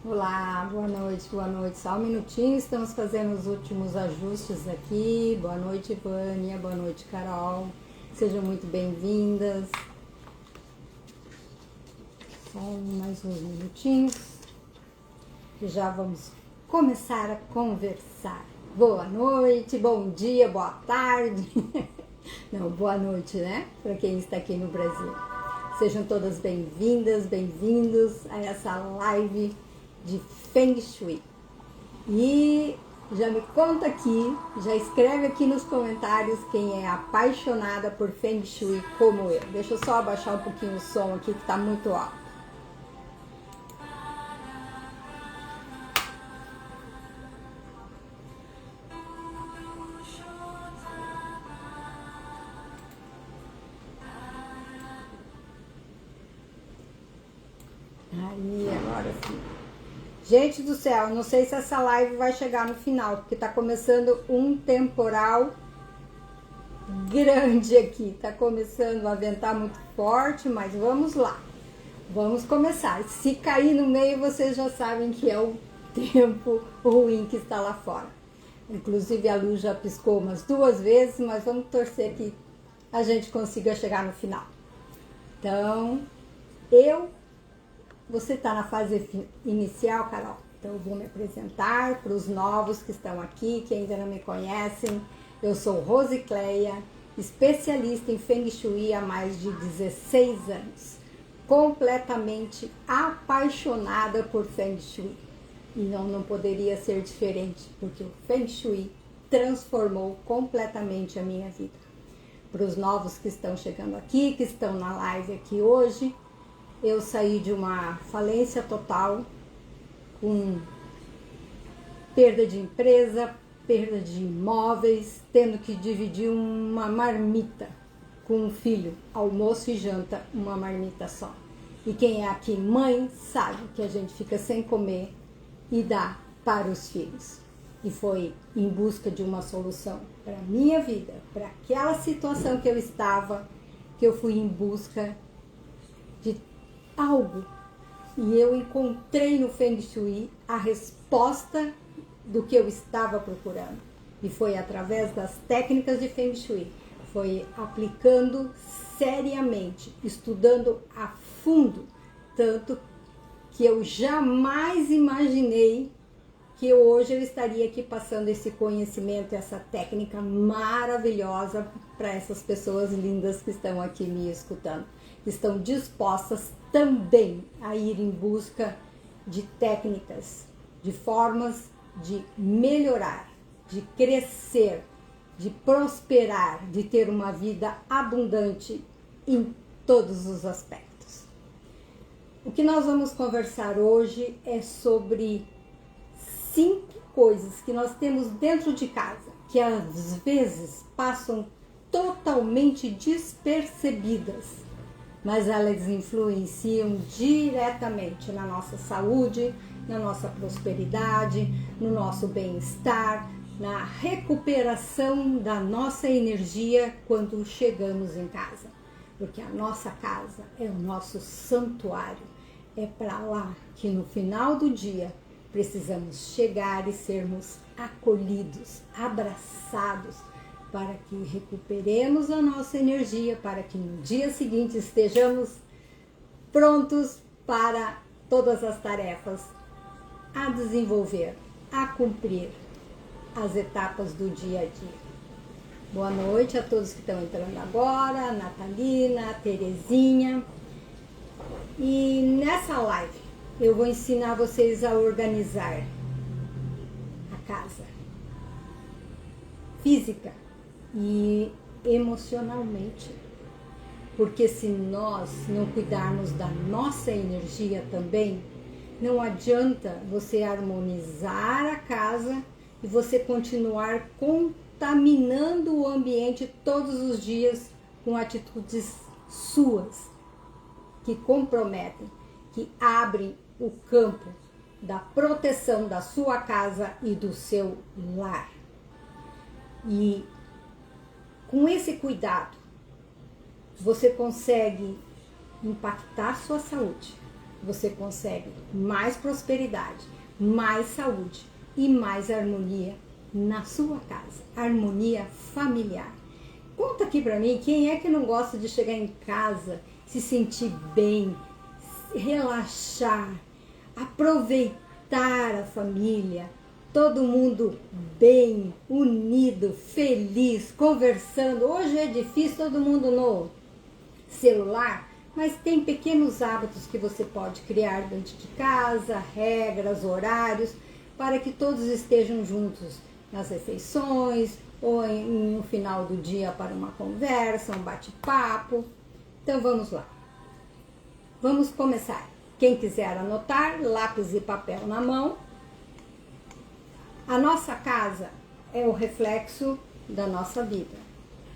Olá, boa noite, boa noite. Só um minutinho, estamos fazendo os últimos ajustes aqui. Boa noite, Vânia, boa noite, Carol. Sejam muito bem-vindas. Só mais uns minutinhos e já vamos começar a conversar. Boa noite, bom dia, boa tarde. Não, boa noite, né? Para quem está aqui no Brasil. Sejam todas bem-vindas, bem-vindos a essa live de Feng Shui. E já me conta aqui, já escreve aqui nos comentários quem é apaixonada por Feng Shui como eu. Deixa eu só abaixar um pouquinho o som aqui que está muito alto. Aí, agora sim. Gente do céu, não sei se essa live vai chegar no final, porque tá começando um temporal grande aqui. Tá começando a ventar muito forte, mas vamos lá. Vamos começar. Se cair no meio, vocês já sabem que é o tempo ruim que está lá fora. Inclusive a luz já piscou umas 2 vezes, mas vamos torcer que a gente consiga chegar no final. Então, você está na fase inicial, Carol? Então eu vou me apresentar para os novos que estão aqui, que ainda não me conhecem. Eu sou Rosicléia, especialista em Feng Shui há mais de 16 anos. Completamente apaixonada por Feng Shui. E não poderia ser diferente, porque o Feng Shui transformou completamente a minha vida. Para os novos que estão chegando aqui, que estão na live aqui hoje, eu saí de uma falência total, com perda de empresa, perda de imóveis, tendo que dividir uma marmita com um filho, almoço e janta, uma marmita só. E quem é aqui mãe sabe que a gente fica sem comer e dá para os filhos. E foi em busca de uma solução para a minha vida, para aquela situação que eu estava, que eu fui em busca de algo. E eu encontrei no Feng Shui a resposta do que eu estava procurando. E foi através das técnicas de Feng Shui. Foi aplicando seriamente, estudando a fundo, tanto que eu jamais imaginei que hoje eu estaria aqui passando esse conhecimento, essa técnica maravilhosa para essas pessoas lindas que estão aqui me escutando. Estão dispostas também a ir em busca de técnicas, de formas de melhorar, de crescer, de prosperar, de ter uma vida abundante em todos os aspectos. O que nós vamos conversar hoje é sobre 5 coisas que nós temos dentro de casa, que às vezes passam totalmente despercebidas, mas elas influenciam diretamente na nossa saúde, na nossa prosperidade, no nosso bem-estar, na recuperação da nossa energia quando chegamos em casa. Porque a nossa casa é o nosso santuário. É para lá que no final do dia precisamos chegar e sermos acolhidos, abraçados, para que recuperemos a nossa energia, para que no dia seguinte estejamos prontos para todas as tarefas a desenvolver, a cumprir as etapas do dia a dia. Boa noite a todos que estão entrando agora, a Natalina, a Terezinha. E nessa live eu vou ensinar vocês a organizar a casa, física e emocionalmente. Porque se nós não cuidarmos da nossa energia também, não adianta você harmonizar a casa e você continuar contaminando o ambiente todos os dias com atitudes suas que comprometem, que abrem o campo da proteção da sua casa e do seu lar. E com esse cuidado, você consegue impactar sua saúde, você consegue mais prosperidade, mais saúde e mais harmonia na sua casa, harmonia familiar. Conta aqui pra mim, quem é que não gosta de chegar em casa, se sentir bem, relaxar, aproveitar a família, todo mundo bem, unido, feliz, conversando. Hoje é difícil, todo mundo no celular, mas tem pequenos hábitos que você pode criar dentro de casa, regras, horários, para que todos estejam juntos nas refeições ou no final do dia para uma conversa, um bate-papo. Então vamos lá. Vamos começar. Quem quiser anotar, lápis e papel na mão. A nossa casa é o reflexo da nossa vida.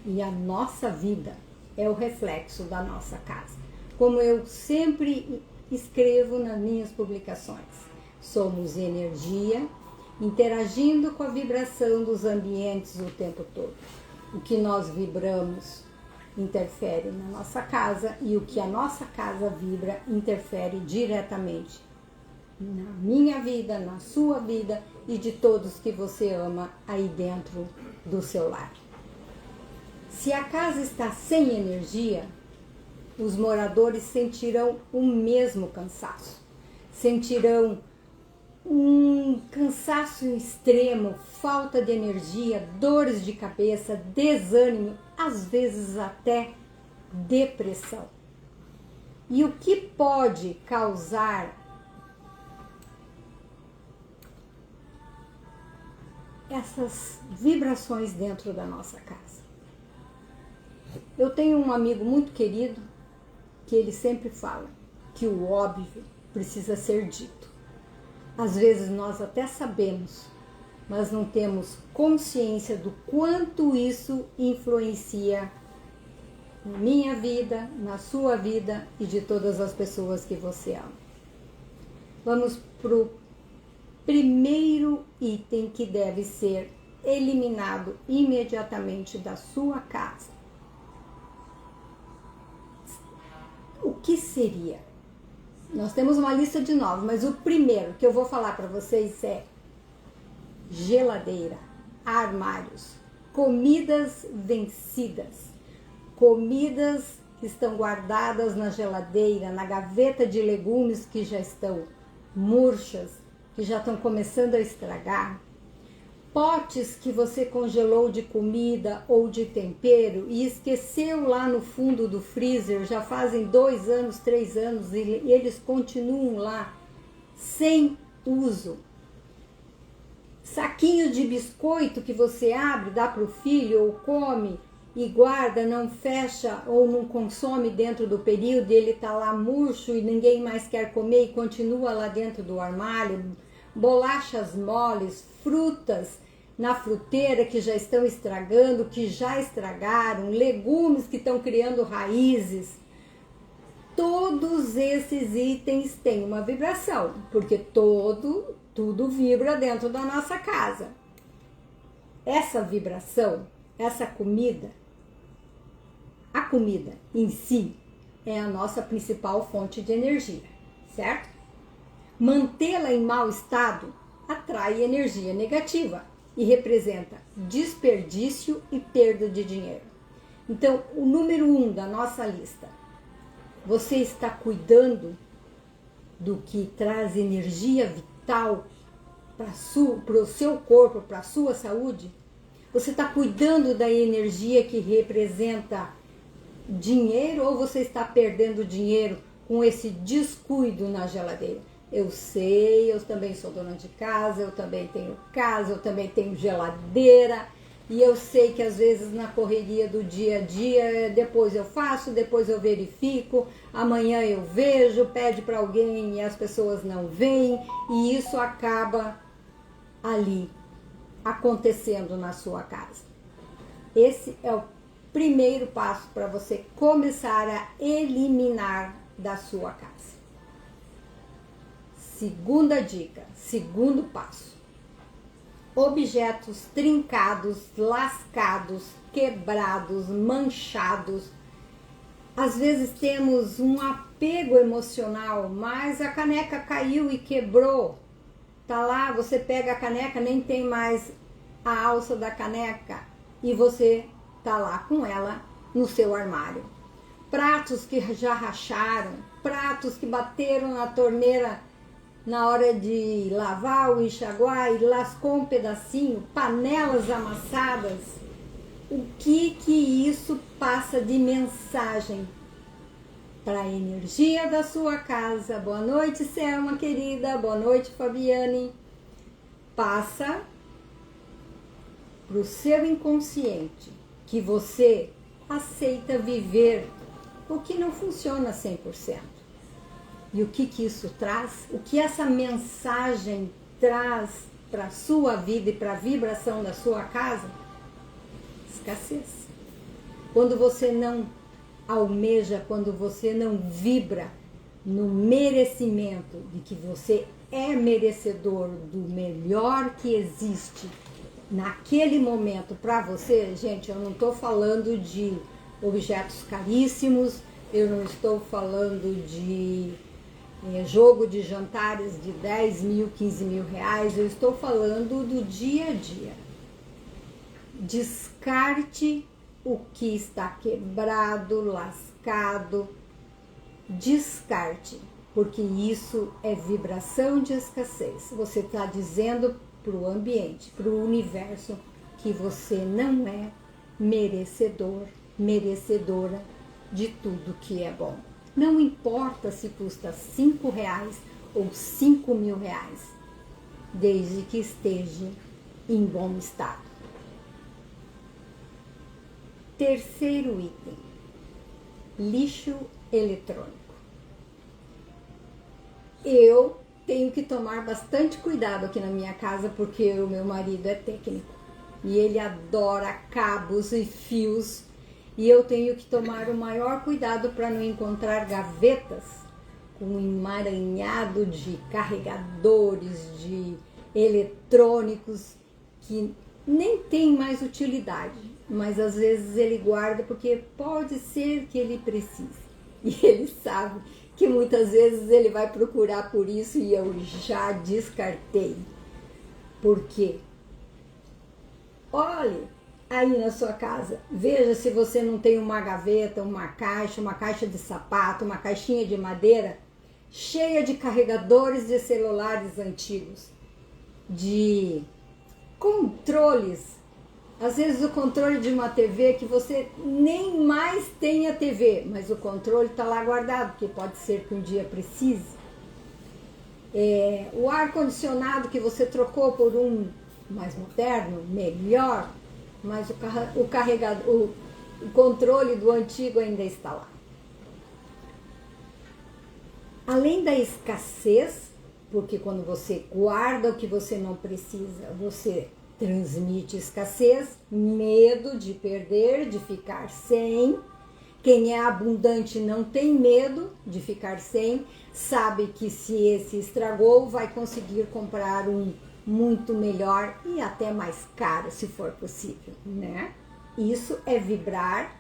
E a nossa vida é o reflexo da nossa casa. Como eu sempre escrevo nas minhas publicações, somos energia interagindo com a vibração dos ambientes o tempo todo. O que nós vibramos interfere na nossa casa e o que a nossa casa vibra interfere diretamente na minha vida, na sua vida e de todos que você ama aí dentro do seu lar. Se a casa está sem energia, os moradores sentirão o mesmo cansaço. Sentirão um cansaço extremo, falta de energia, dores de cabeça, desânimo, às vezes até depressão. E o que pode causar essas vibrações dentro da nossa casa? Eu tenho um amigo muito querido que ele sempre fala que o óbvio precisa ser dito. Às vezes nós até sabemos, mas não temos consciência do quanto isso influencia na minha vida, na sua vida e de todas as pessoas que você ama. Vamos para o primeiro item que deve ser eliminado imediatamente da sua casa. O que seria? Nós temos uma lista de 9, mas o primeiro que eu vou falar para vocês é geladeira, armários, comidas vencidas, comidas que estão guardadas na geladeira, na gaveta de legumes que já estão murchas, que já estão começando a estragar, potes que você congelou de comida ou de tempero e esqueceu lá no fundo do freezer, já fazem 2 anos, 3 anos e eles continuam lá sem uso. Saquinho de biscoito que você abre, dá para o filho ou come e guarda, não fecha ou não consome dentro do período, ele está lá murcho e ninguém mais quer comer e continua lá dentro do armário. Bolachas moles, frutas na fruteira que já estão estragando, que já estragaram, legumes que estão criando raízes. Todos esses itens têm uma vibração, porque tudo vibra dentro da nossa casa. Essa vibração, essa comida, a comida em si é a nossa principal fonte de energia, certo? Mantê-la em mau estado atrai energia negativa e representa desperdício e perda de dinheiro. Então, o número 1 da nossa lista, você está cuidando do que traz energia vital para o seu corpo, para a sua saúde? Você está cuidando da energia que representa dinheiro ou você está perdendo dinheiro com esse descuido na geladeira? Eu sei, eu também sou dona de casa, eu também tenho casa, eu também tenho geladeira e eu sei que às vezes na correria do dia a dia, depois eu faço, depois eu verifico, amanhã eu vejo, pede para alguém e as pessoas não vêm e isso acaba ali acontecendo na sua casa. Esse é o primeiro passo para você começar a eliminar da sua casa. Segunda dica, segundo passo. Objetos trincados, lascados, quebrados, manchados. Às vezes temos um apego emocional, mas a caneca caiu e quebrou. Tá lá, você pega a caneca, nem tem mais a alça da caneca e você tá lá com ela no seu armário. Pratos que já racharam, pratos que bateram na torneira na hora de lavar ou enxaguar e lascou um pedacinho, panelas amassadas. O que isso passa de mensagem para a energia da sua casa? Boa noite, Selma querida, boa noite, Fabiane. Passa para o seu inconsciente que você aceita viver o que não funciona 100%. E o que isso traz? O que essa mensagem traz para a sua vida e para a vibração da sua casa? Escassez. Quando você não almeja, quando você não vibra no merecimento de que você é merecedor do melhor que existe naquele momento para você, gente, eu não estou falando de objetos caríssimos, eu não estou falando de jogo de jantares de 10 mil, 15 mil reais, eu estou falando do dia a dia. Descarte o que está quebrado, lascado, descarte, porque isso é vibração de escassez. Você está dizendo para o ambiente, para o universo, que você não é merecedor, merecedora de tudo que é bom. Não importa se custa 5 reais ou 5 mil reais, desde que esteja em bom estado. Terceiro item, lixo eletrônico. Eu tenho que tomar bastante cuidado aqui na minha casa porque o meu marido é técnico e ele adora cabos e fios e eu tenho que tomar o maior cuidado para não encontrar gavetas com um emaranhado de carregadores, de eletrônicos que nem tem mais utilidade, mas às vezes ele guarda porque pode ser que ele precise. E ele sabe que muitas vezes ele vai procurar por isso e eu já descartei. Por quê? Olhe aí na sua casa, veja se você não tem uma gaveta, uma caixa de sapato, uma caixinha de madeira cheia de carregadores de celulares antigos, de controles. Às vezes o controle de uma TV que você nem mais tem a TV, mas o controle está lá guardado, porque pode ser que um dia precise. O ar-condicionado que você trocou por um mais moderno, melhor, mas o controle do antigo ainda está lá. Além da escassez, porque quando você guarda o que você não precisa, você transmite escassez, medo de perder, de ficar sem. Quem é abundante não tem medo de ficar sem, sabe que se esse estragou, vai conseguir comprar um muito melhor e até mais caro, se for possível, né? Isso é vibrar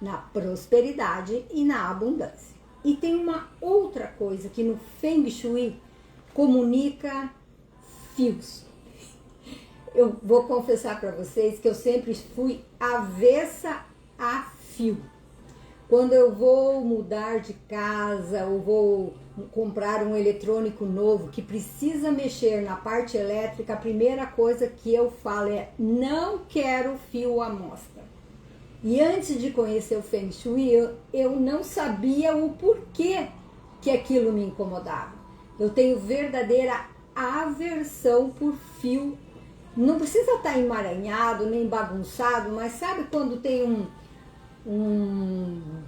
na prosperidade e na abundância. E tem uma outra coisa que no Feng Shui comunica fios. Eu vou confessar para vocês que eu sempre fui avessa a fio. Quando eu vou mudar de casa ou vou comprar um eletrônico novo que precisa mexer na parte elétrica, a primeira coisa que eu falo é: não quero fio à mostra. E antes de conhecer o Feng Shui, eu não sabia o porquê que aquilo me incomodava. Eu tenho verdadeira aversão por fio. Não precisa estar emaranhado, nem bagunçado, mas sabe quando tem um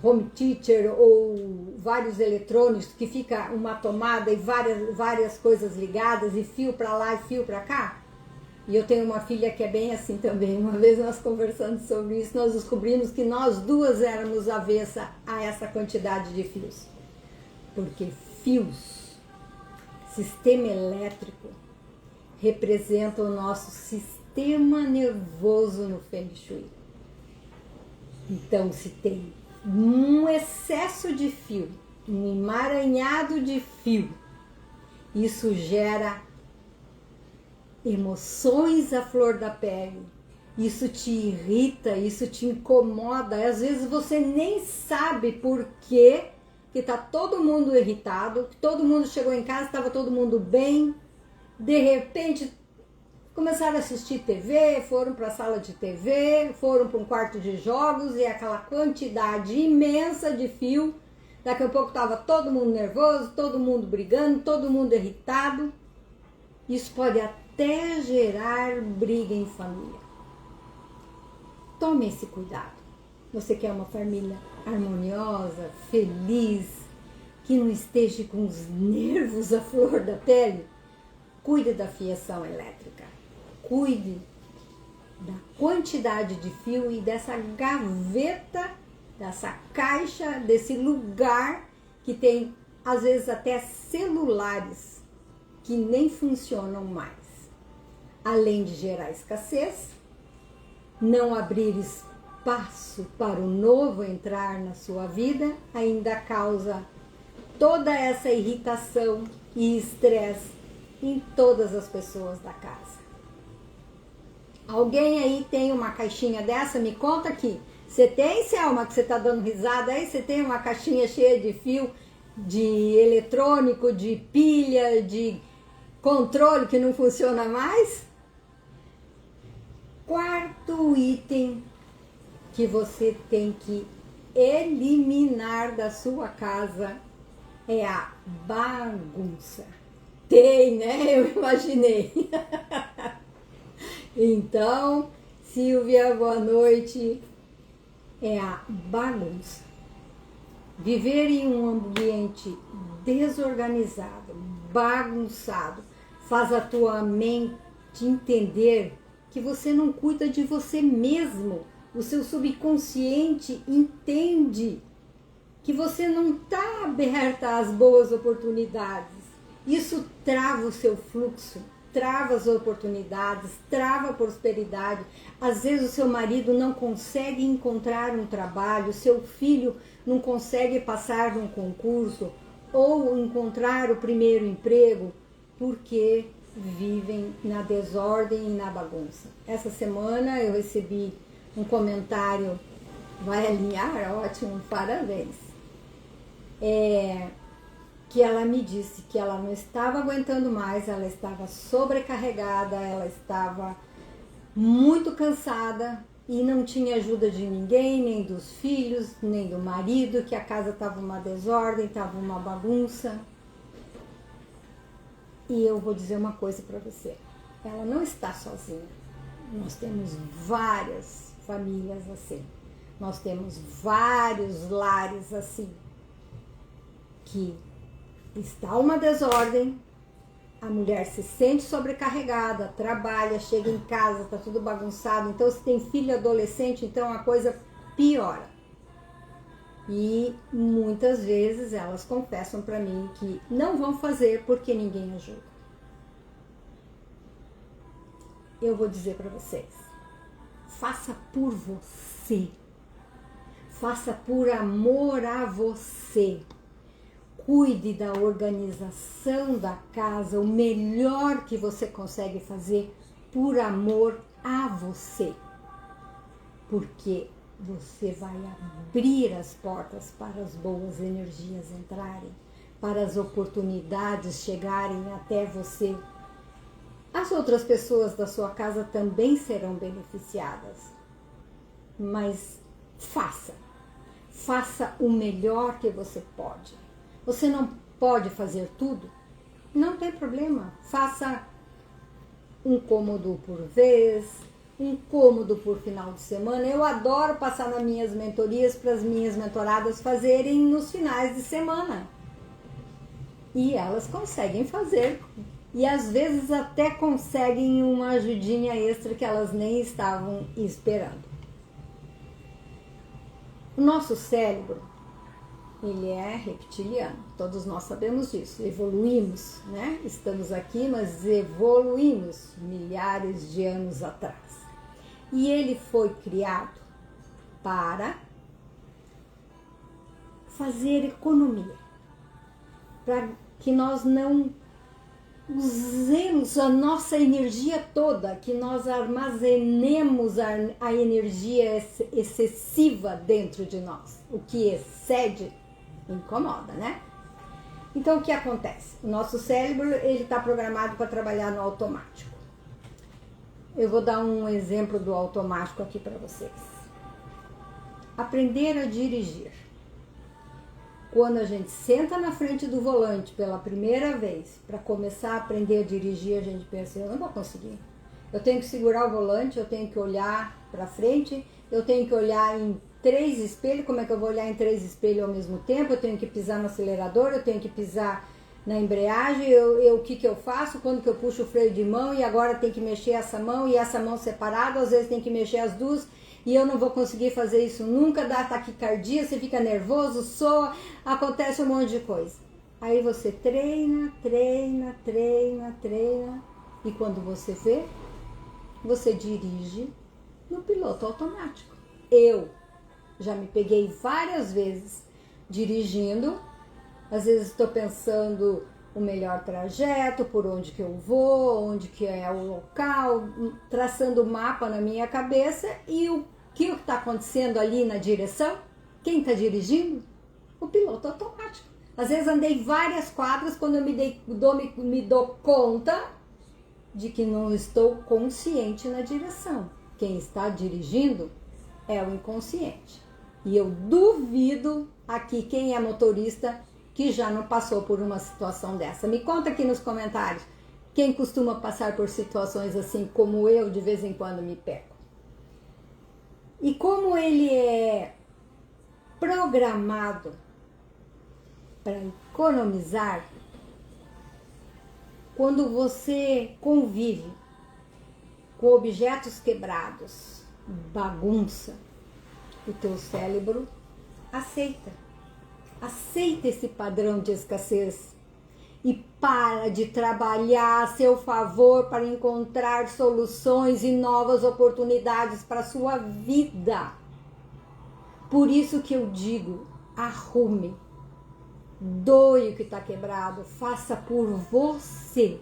home theater ou vários eletrônicos que fica uma tomada e várias coisas ligadas e fio para lá e fio para cá? E eu tenho uma filha que é bem assim também. Uma vez nós conversando sobre isso, nós descobrimos que nós duas éramos avessa a essa quantidade de fios. Porque fios, sistema elétrico, representa o nosso sistema nervoso no Feng Shui. Então, se tem um excesso de fio um emaranhado de fio. Isso gera emoções à flor da pele. Isso te irrita, isso te incomoda. Às vezes você nem sabe por que tá todo mundo irritado, que todo mundo chegou em casa, estava todo mundo bem. De repente começaram a assistir TV, foram para a sala de TV, foram para um quarto de jogos e aquela quantidade imensa de fio. Daqui a pouco estava todo mundo nervoso, todo mundo brigando, todo mundo irritado. Isso pode até gerar briga em família. Tome esse cuidado. Você quer uma família harmoniosa, feliz, que não esteja com os nervos à flor da pele? Cuide da fiação elétrica. Cuide da quantidade de fio e dessa gaveta, dessa caixa, desse lugar que tem, às vezes, até celulares que nem funcionam mais. Além de gerar escassez, não abrir espaço para o novo entrar na sua vida, ainda causa toda essa irritação e estresse em todas as pessoas da casa. Alguém aí tem uma caixinha dessa? Me conta aqui. Você tem, Selma, que você está dando risada aí? Você tem uma caixinha cheia de fio, de eletrônico, de pilha, de controle que não funciona mais? Quarto item que você tem que eliminar da sua casa é a bagunça. Tem, né? Eu imaginei. Então, Silvia, boa noite. É a bagunça. Viver em um ambiente desorganizado, bagunçado, faz a tua mente entender que você não cuida de você mesmo. O seu subconsciente entende que você não está aberta às boas oportunidades. Isso trava o seu fluxo, trava as oportunidades, trava a prosperidade. Às vezes o seu marido não consegue encontrar um trabalho, o seu filho não consegue passar num concurso ou encontrar o primeiro emprego porque vivem na desordem e na bagunça. Essa semana eu recebi um comentário, vai alinhar, ótimo, parabéns. Que ela me disse que ela não estava aguentando mais, ela estava sobrecarregada, ela estava muito cansada e não tinha ajuda de ninguém, nem dos filhos, nem do marido, que a casa estava uma desordem, estava uma bagunça. E eu vou dizer uma coisa para você, ela não está sozinha. Nós temos várias famílias assim, nós temos vários lares assim, que está uma desordem, a mulher se sente sobrecarregada, trabalha, chega em casa, está tudo bagunçado. Então, se tem filho adolescente, então a coisa piora. E muitas vezes elas confessam para mim que não vão fazer porque ninguém ajuda. Eu vou dizer para vocês, faça por você, faça por amor a você. Cuide da organização da casa, o melhor que você consegue fazer por amor a você. Porque você vai abrir as portas para as boas energias entrarem, para as oportunidades chegarem até você. As outras pessoas da sua casa também serão beneficiadas. Mas faça o melhor que você pode. Você não pode fazer tudo? Não tem problema. Faça um cômodo por vez, um cômodo por final de semana. Eu adoro passar nas minhas mentorias para as minhas mentoradas fazerem nos finais de semana. E elas conseguem fazer. E às vezes até conseguem uma ajudinha extra que elas nem estavam esperando. O nosso cérebro, ele é reptiliano, todos nós sabemos disso, evoluímos, né? Estamos aqui, mas evoluímos milhares de anos atrás. E ele foi criado para fazer economia. para que nós não usemos a nossa energia toda, que nós armazenemos a energia excessiva dentro de nós. O que excede incomoda, né? Então, o que acontece? O nosso cérebro, ele está programado para trabalhar no automático. Eu vou dar um exemplo do automático aqui para vocês. Aprender a dirigir. Quando a gente senta na frente do volante pela primeira vez, para começar a aprender a dirigir, a gente pensa, eu não vou conseguir. Eu tenho que segurar o volante, eu tenho que olhar para frente, eu tenho que olhar em 3 espelhos, como é que eu vou olhar em 3 espelhos ao mesmo tempo? Eu tenho que pisar no acelerador, eu tenho que pisar na embreagem, o que eu faço? Quando que eu puxo o freio de mão e agora tem que mexer essa mão e essa mão separada, às vezes tem que mexer as duas, e eu não vou conseguir fazer isso nunca, dá taquicardia, você fica nervoso, soa, acontece um monte de coisa. Aí você treina, e quando você vê, você dirige no piloto automático. Eu já me peguei várias vezes dirigindo, às vezes estou pensando o melhor trajeto, por onde que eu vou, onde que é o local, traçando o mapa na minha cabeça, e o que está acontecendo ali na direção? Quem está dirigindo? O piloto automático. Às vezes andei várias quadras quando eu me dou conta de que não estou consciente na direção. Quem está dirigindo é o inconsciente. E eu duvido aqui quem é motorista que já não passou por uma situação dessa. Me conta aqui nos comentários quem costuma passar por situações assim como eu de vez em quando me pego. E como ele é programado para economizar, quando você convive com objetos quebrados, bagunça, o teu cérebro aceita esse padrão de escassez e para de trabalhar a seu favor para encontrar soluções e novas oportunidades para a sua vida. Por isso que eu digo, arrume, doe o que está quebrado, faça por você,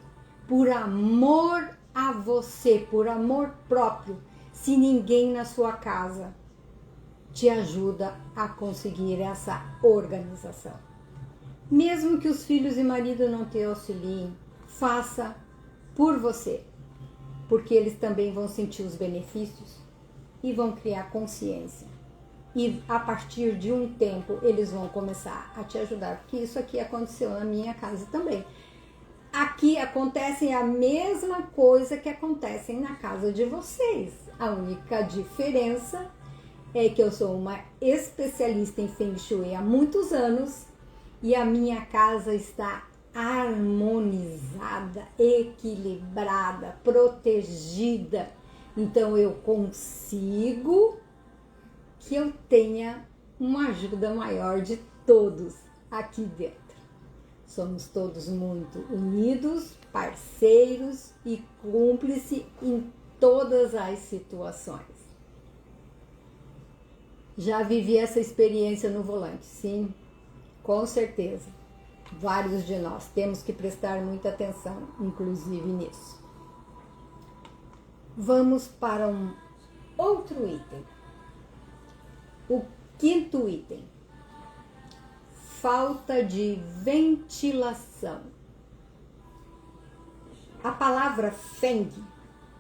por amor a você, por amor próprio, se ninguém na sua casa te ajuda a conseguir essa organização. Mesmo que os filhos e marido não te auxiliem, faça por você, porque eles também vão sentir os benefícios e vão criar consciência. E a partir de um tempo eles vão começar a te ajudar, porque isso aqui aconteceu na minha casa também. Aqui acontece a mesma coisa que acontece na casa de vocês. A única diferença é que eu sou uma especialista em Feng Shui há muitos anos e a minha casa está harmonizada, equilibrada, protegida. Então eu consigo que eu tenha uma ajuda maior de todos aqui dentro. Somos todos muito unidos, parceiros e cúmplices em todas as situações. Já vivi essa experiência no volante, sim, com certeza. Vários de nós temos que prestar muita atenção, inclusive nisso. Vamos para um outro item. O 5º item. Falta de ventilação. A palavra Feng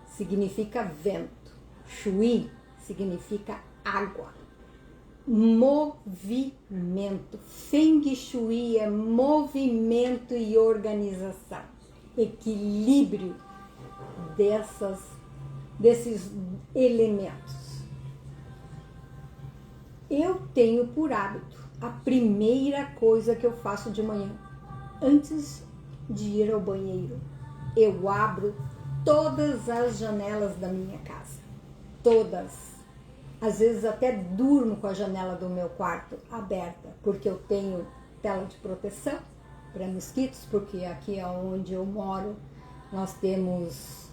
significa vento, Shui significa água, movimento. Feng Shui é movimento e organização, equilíbrio desses elementos. Eu tenho por hábito, a primeira coisa que eu faço de manhã, antes de ir ao banheiro, eu abro todas as janelas da minha casa. Todas. Às vezes até durmo com a janela do meu quarto aberta, porque eu tenho tela de proteção para mosquitos, porque aqui onde eu moro nós temos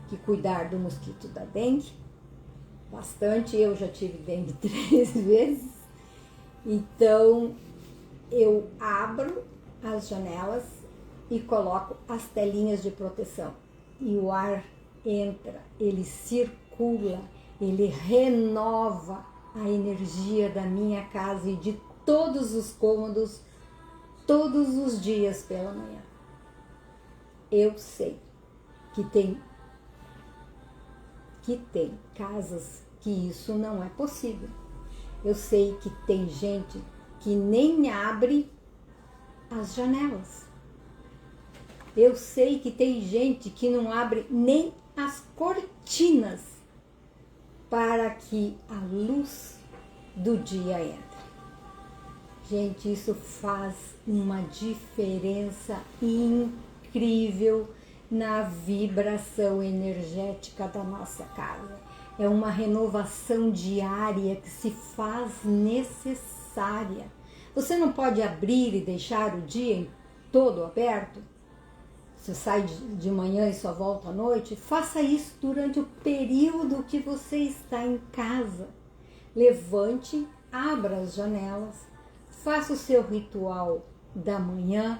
que cuidar do mosquito da dengue. Bastante, eu já tive dengue 3 vezes. Então, eu abro as janelas e coloco as telinhas de proteção. E o ar entra, ele circula, ele renova a energia da minha casa e de todos os cômodos, todos os dias pela manhã. Eu sei que tem casas que isso não é possível. Eu sei que tem gente que nem abre as janelas. Eu sei que tem gente que não abre nem as cortinas para que a luz do dia entre. Gente, isso faz uma diferença incrível na vibração energética da nossa casa. É uma renovação diária que se faz necessária. Você não pode abrir e deixar o dia todo aberto? Você sai de manhã e só volta à noite? Faça isso durante o período que você está em casa. Levante, abra as janelas, faça o seu ritual da manhã,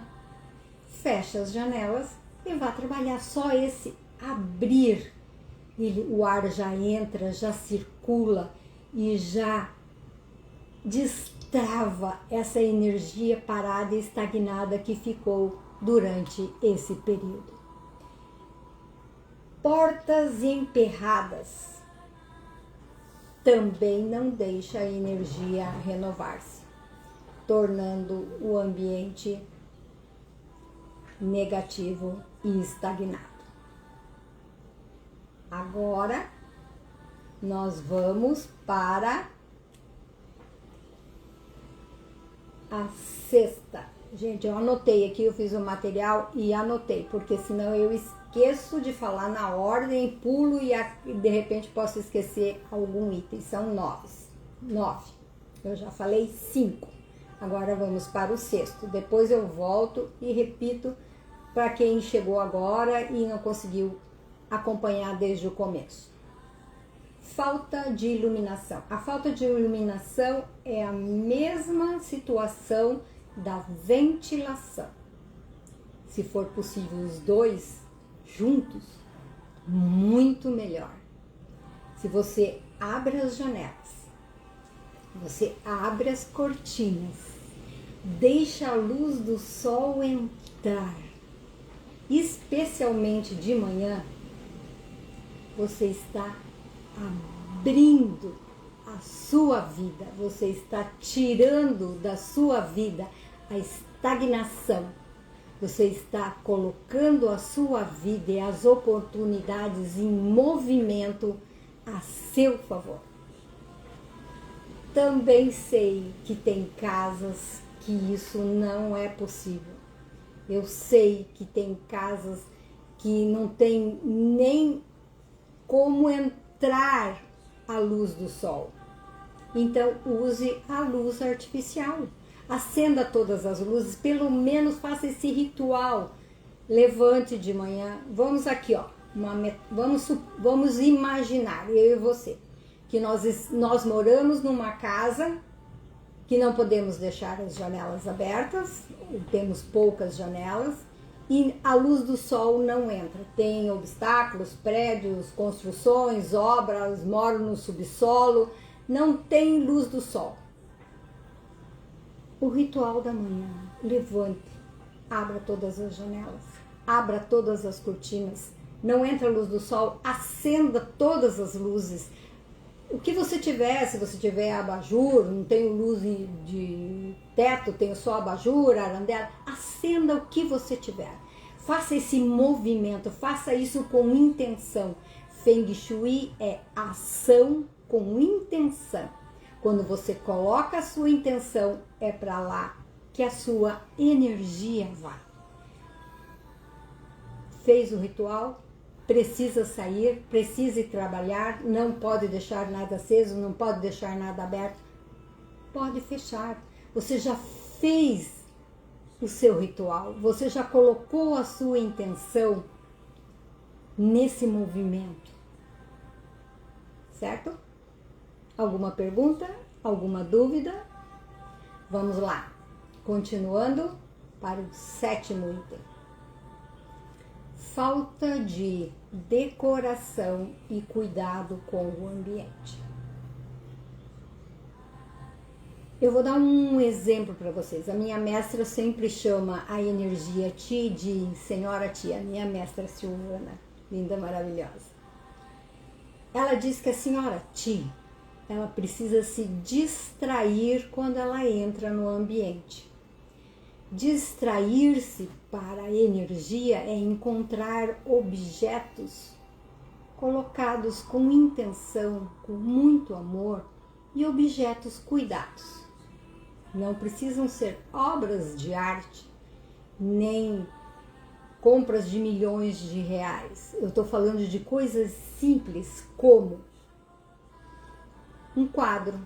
feche as janelas e vá trabalhar. Só esse abrir, o ar já entra, já circula e já destrava essa energia parada e estagnada que ficou durante esse período. Portas emperradas também não deixa a energia renovar-se, tornando o ambiente negativo e estagnado. Agora nós vamos para a sexta. Gente, eu anotei aqui, eu fiz o material e anotei, porque senão eu esqueço de falar na ordem, pulo e de repente posso esquecer algum item. São 9. Eu já falei 5. Agora vamos para o sexto. Depois eu volto e repito para quem chegou agora e não conseguiu acompanhar desde o começo. Falta de iluminação. A falta de iluminação é a mesma situação da ventilação. Se for possível os dois juntos, muito melhor. Se você abre as janelas, você abre as cortinas, deixa a luz do sol entrar, especialmente de manhã, você está abrindo a sua vida, você está tirando da sua vida a estagnação, você está colocando a sua vida e as oportunidades em movimento a seu favor. Também sei que tem casas que isso não é possível. Eu sei que tem casas que não tem nem como entrar a luz do sol. Então use a luz artificial. Acenda todas as luzes, pelo menos faça esse ritual. Levante de manhã. Vamos aqui, ó. Vamos imaginar, eu e você, que nós moramos numa casa que não podemos deixar as janelas abertas, temos poucas janelas e a luz do sol não entra. Tem obstáculos, prédios, construções, obras, moro no subsolo, não tem luz do sol. O ritual da manhã: levante, abra todas as janelas, abra todas as cortinas, não entra a luz do sol, acenda todas as luzes. O que você tiver, se você tiver abajur, não tem luz de teto, tem só abajur, arandela, acenda o que você tiver. Faça esse movimento, faça isso com intenção. Feng Shui é ação com intenção. Quando você coloca a sua intenção, é para lá que a sua energia vai. Fez o ritual? Precisa sair, precisa ir trabalhar, não pode deixar nada aceso, não pode deixar nada aberto. Pode fechar. Você já fez o seu ritual, você já colocou a sua intenção nesse movimento. Certo? Alguma pergunta? Alguma dúvida? Vamos lá. Continuando para o 7º item. Falta de decoração e cuidado com o ambiente. Eu vou dar um exemplo para vocês. A minha mestra sempre chama a energia Ti de Senhora Tia, minha mestra Silvana, linda, maravilhosa. Ela diz que a Senhora Ti, ela precisa se distrair quando ela entra no ambiente. Distrair-se para a energia é encontrar objetos colocados com intenção, com muito amor, e objetos cuidados. Não precisam ser obras de arte, nem compras de milhões de reais. Eu estou falando de coisas simples como um quadro,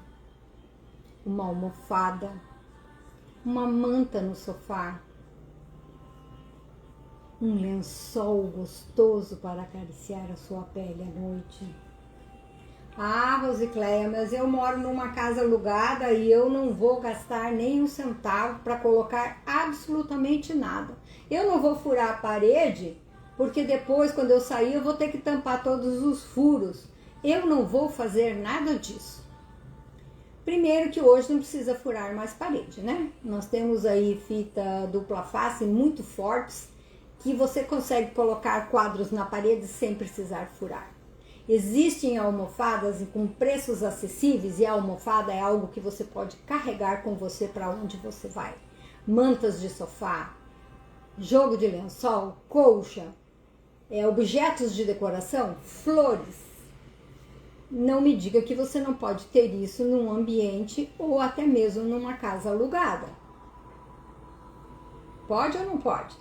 uma almofada, uma manta no sofá, um lençol gostoso para acariciar a sua pele à noite. Ah, Rosicléia, mas eu moro numa casa alugada e eu não vou gastar nem um centavo para colocar absolutamente nada. Eu não vou furar a parede, porque depois, quando eu sair, eu vou ter que tampar todos os furos. Eu não vou fazer nada disso. Primeiro que hoje não precisa furar mais parede, né? Nós temos aí fita dupla face muito fortes, que você consegue colocar quadros na parede sem precisar furar. Existem almofadas com preços acessíveis e a almofada é algo que você pode carregar com você para onde você vai. Mantas de sofá, jogo de lençol, colcha, objetos de decoração, flores. Não me diga que você não pode ter isso num ambiente ou até mesmo numa casa alugada. Pode ou não pode?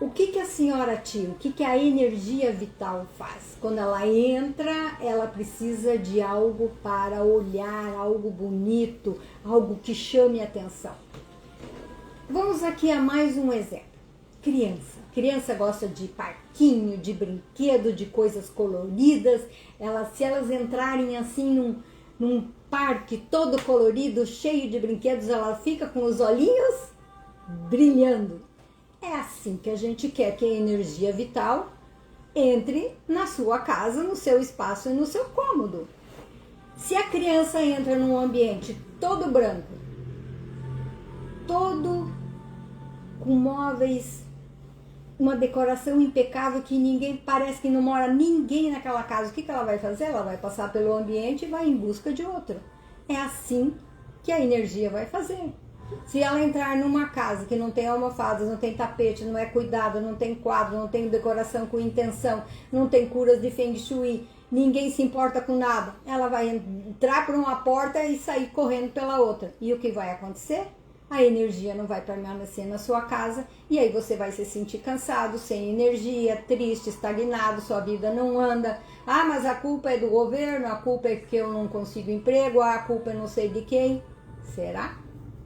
O que a senhora Tia, o que a energia vital faz? Quando ela entra, ela precisa de algo para olhar, algo bonito, algo que chame atenção. Vamos aqui a mais um exemplo. Criança. Criança gosta de parquinho, de brinquedo, de coisas coloridas. Se elas entrarem assim num parque todo colorido, cheio de brinquedos, ela fica com os olhinhos brilhando. É assim que a gente quer que a energia vital entre na sua casa, no seu espaço e no seu cômodo. Se a criança entra num ambiente todo branco, todo com móveis, uma decoração impecável que parece que não mora ninguém naquela casa, o que ela vai fazer? Ela vai passar pelo ambiente e vai em busca de outro. É assim que a energia vai fazer. Se ela entrar numa casa que não tem almofadas, não tem tapete, não é cuidado, não tem quadro, não tem decoração com intenção, não tem curas de Feng Shui, ninguém se importa com nada, ela vai entrar por uma porta e sair correndo pela outra. E o que vai acontecer? A energia não vai permanecer na sua casa e aí você vai se sentir cansado, sem energia, triste, estagnado, sua vida não anda. Ah, mas a culpa é do governo, a culpa é que eu não consigo emprego, a culpa é não sei de quem. Será?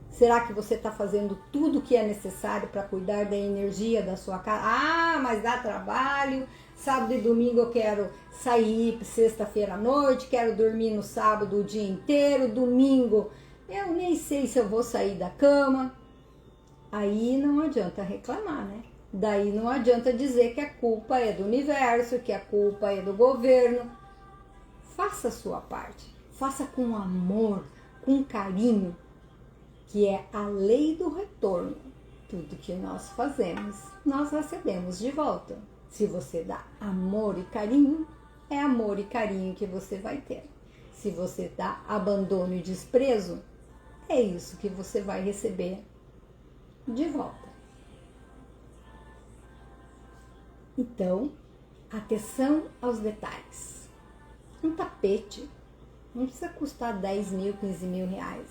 Será que você está fazendo tudo o que é necessário para cuidar da energia da sua casa? Ah, mas dá trabalho. Sábado e domingo eu quero sair sexta-feira à noite, quero dormir no sábado o dia inteiro, domingo eu nem sei se eu vou sair da cama. Aí não adianta reclamar, né? Daí não adianta dizer que a culpa é do universo, que a culpa é do governo. Faça a sua parte. Faça com amor, com carinho, que é a lei do retorno. Tudo que nós fazemos, nós recebemos de volta. Se você dá amor e carinho, é amor e carinho que você vai ter. Se você dá abandono e desprezo, é isso que você vai receber de volta. Então, atenção aos detalhes. Um tapete não precisa custar 10 mil, 15 mil reais.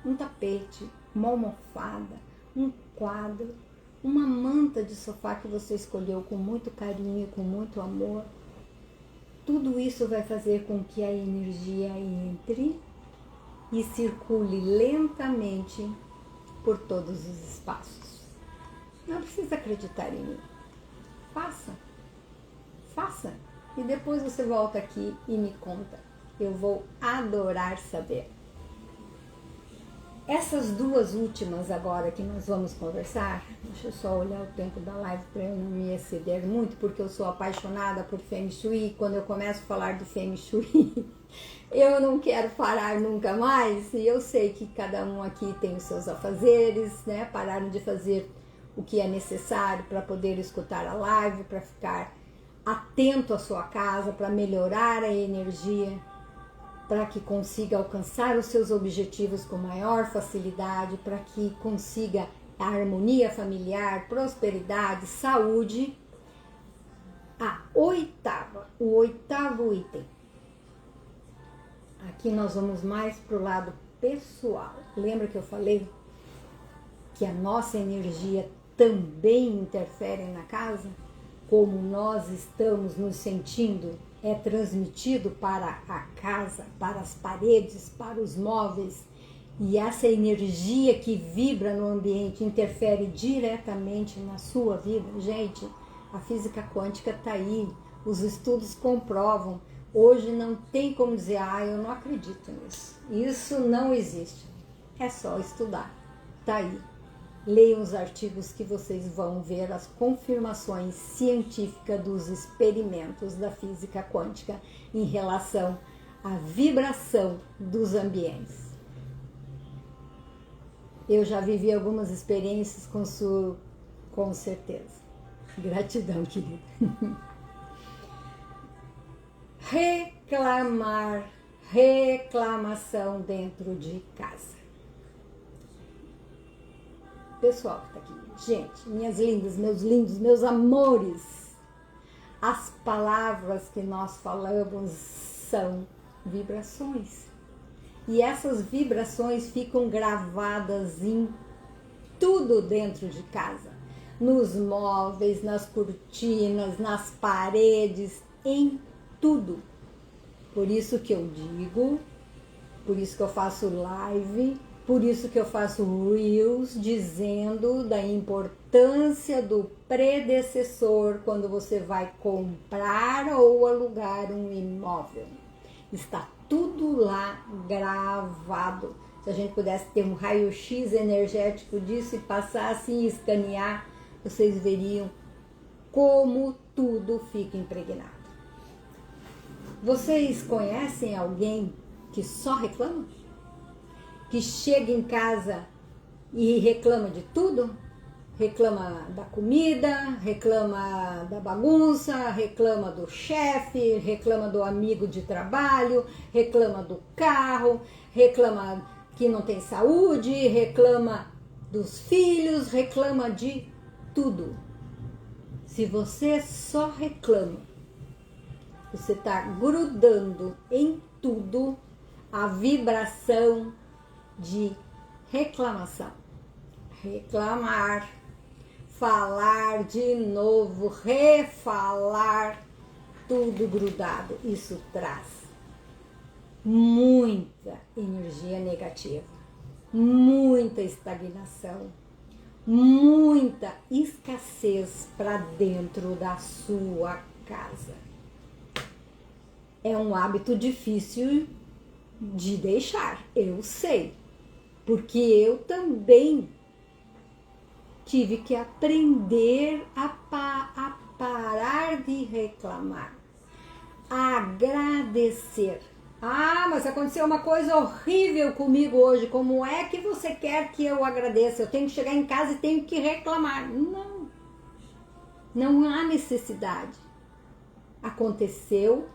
Um tapete, uma almofada, um quadro, uma manta de sofá que você escolheu com muito carinho, com muito amor. Tudo isso vai fazer com que a energia entre e circule lentamente por todos os espaços. Não precisa acreditar em mim. Faça. Faça. E depois você volta aqui e me conta. Eu vou adorar saber. Essas duas últimas agora que nós vamos conversar, deixa eu só olhar o tempo da live para eu não me exceder muito, porque eu sou apaixonada por Feng Shui. Quando eu começo a falar de Feng Shui, eu não quero parar nunca mais. E eu sei que cada um aqui tem os seus afazeres, né? Pararam de fazer o que é necessário para poder escutar a live, para ficar atento à sua casa, para melhorar a energia, para que consiga alcançar os seus objetivos com maior facilidade, para que consiga a harmonia familiar, prosperidade, saúde. O oitavo item. Aqui nós vamos mais para o lado pessoal. Lembra que eu falei que a nossa energia também interfere na casa? Como nós estamos nos sentindo é transmitido para a casa, para as paredes, para os móveis, e essa energia que vibra no ambiente interfere diretamente na sua vida. Gente, a física quântica está aí, os estudos comprovam. Hoje não tem como dizer, eu não acredito nisso. Isso não existe. É só estudar. Está aí. Leiam os artigos que vocês vão ver as confirmações científicas dos experimentos da física quântica em relação à vibração dos ambientes. Eu já vivi algumas experiências com certeza. Gratidão, querida. Reclamação dentro de casa. Pessoal que tá aqui, gente, minhas lindas, meus lindos, meus amores, as palavras que nós falamos são vibrações, e essas vibrações ficam gravadas em tudo dentro de casa, nos móveis, nas cortinas, nas paredes, em tudo. Por isso que eu digo, por isso que eu faço live, por isso que eu faço reels dizendo da importância do predecessor quando você vai comprar ou alugar um imóvel. Está tudo lá gravado. Se a gente pudesse ter um raio-x energético disso e passasse e escanear, vocês veriam como tudo fica impregnado. Vocês conhecem alguém que só reclama? Que chega em casa e reclama de tudo? Reclama da comida, reclama da bagunça, reclama do chefe, reclama do amigo de trabalho, reclama do carro, reclama que não tem saúde, reclama dos filhos, reclama de tudo. Se você só reclama, você está grudando em tudo a vibração de reclamação. Reclamar, falar de novo, refalar, tudo grudado. Isso traz muita energia negativa, muita estagnação, muita escassez para dentro da sua casa. É um hábito difícil de deixar, eu sei, porque eu também tive que aprender a parar de reclamar, a agradecer. Mas aconteceu uma coisa horrível comigo hoje, como é que você quer que eu agradeça? Eu tenho que chegar em casa e tenho que reclamar. Não há necessidade. Aconteceu,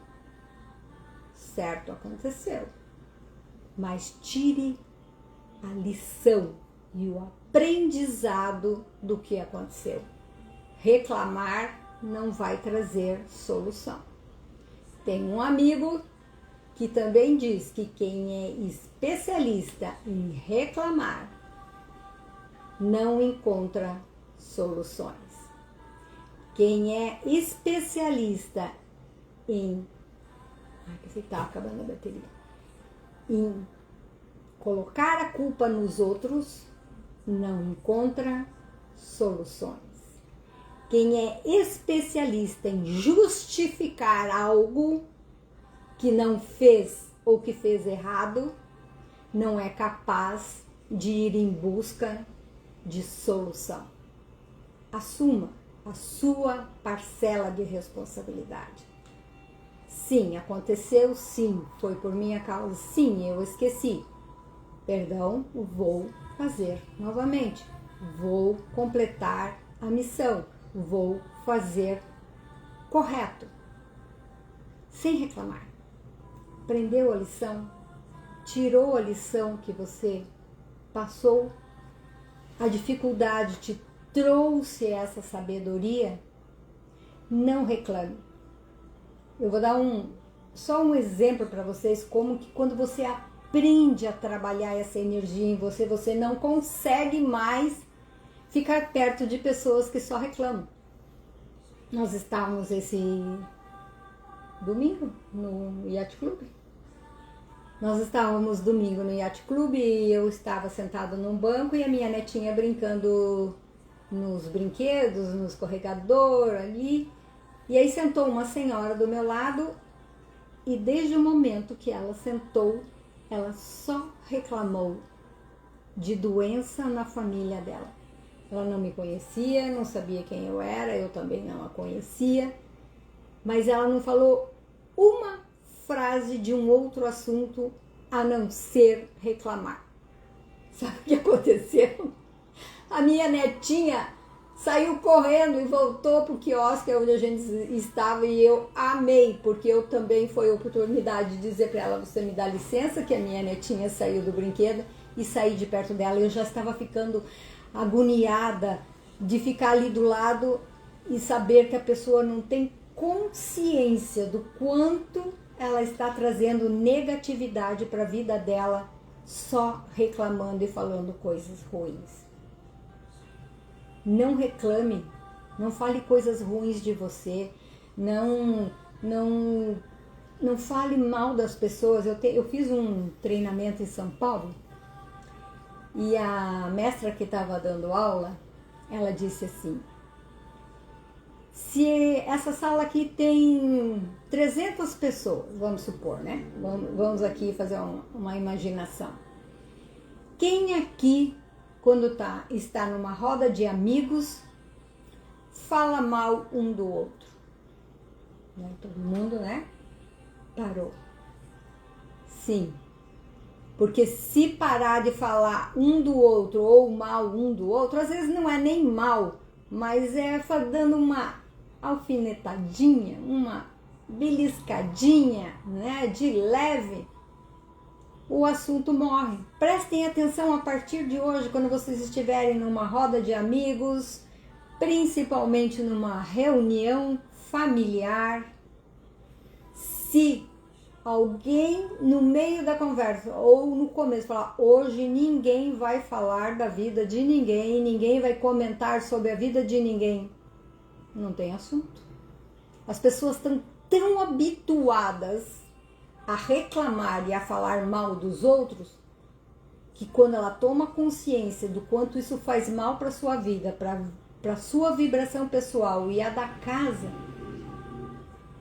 certo, aconteceu. Mas tire a lição e o aprendizado do que aconteceu. Reclamar não vai trazer solução. Tem um amigo que também diz que quem é especialista em reclamar não encontra soluções. Quem é especialista em... que tá acabando a bateria. Em colocar a culpa nos outros, não encontra soluções. Quem é especialista em justificar algo que não fez ou que fez errado, não é capaz de ir em busca de solução. Assuma a sua parcela de responsabilidade. Sim, aconteceu, sim, foi por minha causa, sim, eu esqueci. Perdão, vou fazer novamente. Vou completar a missão. Vou fazer correto. Sem reclamar. Aprendeu a lição? Tirou a lição que você passou? A dificuldade te trouxe essa sabedoria? Não reclame. Eu vou dar só um exemplo para vocês como que quando você aprende a trabalhar essa energia em você, você não consegue mais ficar perto de pessoas que só reclamam. Nós estávamos esse domingo no Yacht Club. Nós estávamos domingo no Yacht Club e eu estava sentado num banco e a minha netinha brincando nos brinquedos, no escorregador ali. E aí sentou uma senhora do meu lado e desde o momento que ela sentou, ela só reclamou de doença na família dela. Ela não me conhecia, não sabia quem eu era, eu também não a conhecia, mas ela não falou uma frase de um outro assunto a não ser reclamar. Sabe o que aconteceu? A minha netinha saiu correndo e voltou para o quiosque onde a gente estava e eu amei, porque eu também foi a oportunidade de dizer para ela, você me dá licença, que a minha netinha saiu do brinquedo e saí de perto dela. Eu já estava ficando agoniada de ficar ali do lado e saber que a pessoa não tem consciência do quanto ela está trazendo negatividade para a vida dela só reclamando e falando coisas ruins. Não reclame, não fale coisas ruins de você, não fale mal das pessoas. Eu fiz um treinamento em São Paulo e a mestra que estava dando aula, ela disse assim, se essa sala aqui tem 300 pessoas, vamos supor, né? Vamos aqui fazer uma imaginação. Quem aqui, quando está numa roda de amigos, fala mal um do outro? Né? Todo mundo, né? Parou. Sim. Porque se parar de falar um do outro ou mal um do outro, às vezes não é nem mal, mas é dando uma alfinetadinha, uma beliscadinha, né, de leve, o assunto morre. Prestem atenção a partir de hoje, quando vocês estiverem numa roda de amigos, principalmente numa reunião familiar, se alguém no meio da conversa ou no começo falar, hoje ninguém vai falar da vida de ninguém, ninguém vai comentar sobre a vida de ninguém, não tem assunto. As pessoas estão tão habituadas a reclamar e a falar mal dos outros, que quando ela toma consciência do quanto isso faz mal para sua vida, para sua vibração pessoal e a da casa,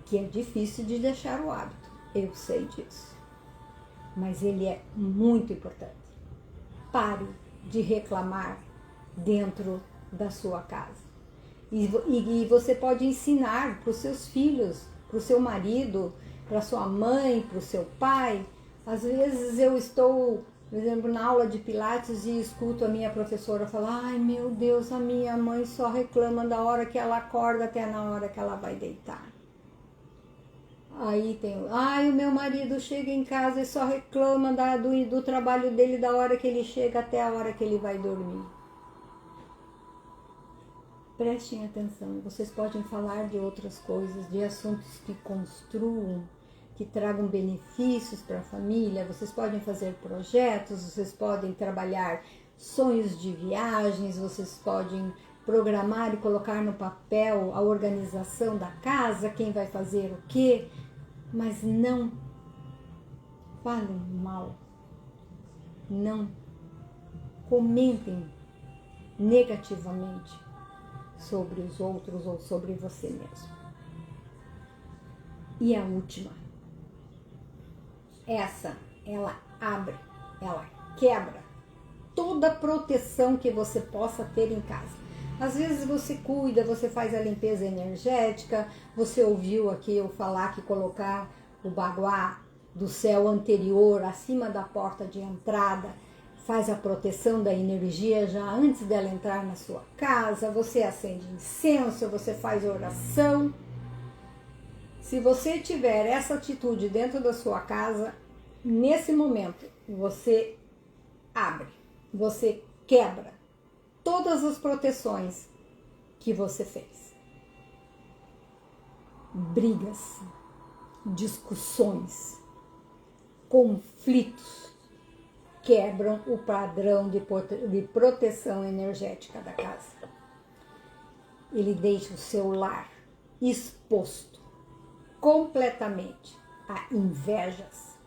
que é difícil de deixar o hábito. Eu sei disso, mas ele é muito importante. Pare de reclamar dentro da sua casa. E você pode ensinar para os seus filhos, para o seu marido, para sua mãe, para o seu pai. Às vezes eu estou, por exemplo, na aula de Pilates e escuto a minha professora falar, ai meu Deus, a minha mãe só reclama da hora que ela acorda até na hora que ela vai deitar. Aí tem, o meu marido chega em casa e só reclama do trabalho dele da hora que ele chega até a hora que ele vai dormir. Prestem atenção, vocês podem falar de outras coisas, de assuntos que construam, que tragam benefícios para a família, vocês podem fazer projetos, vocês podem trabalhar sonhos de viagens, vocês podem programar e colocar no papel a organização da casa, quem vai fazer o quê, mas não falem mal, não comentem negativamente sobre os outros ou sobre você mesmo. E a última, essa, ela abre, ela quebra toda a proteção que você possa ter em casa. Às vezes você cuida, você faz a limpeza energética, você ouviu aqui eu falar que colocar o baguá do céu anterior acima da porta de entrada faz a proteção da energia já antes dela entrar na sua casa, você acende incenso, você faz oração. Se você tiver essa atitude dentro da sua casa, nesse momento você abre, você quebra todas as proteções que você fez. Brigas, discussões, conflitos quebram o padrão de proteção energética da casa. Ele deixa o seu lar exposto completamente a invejas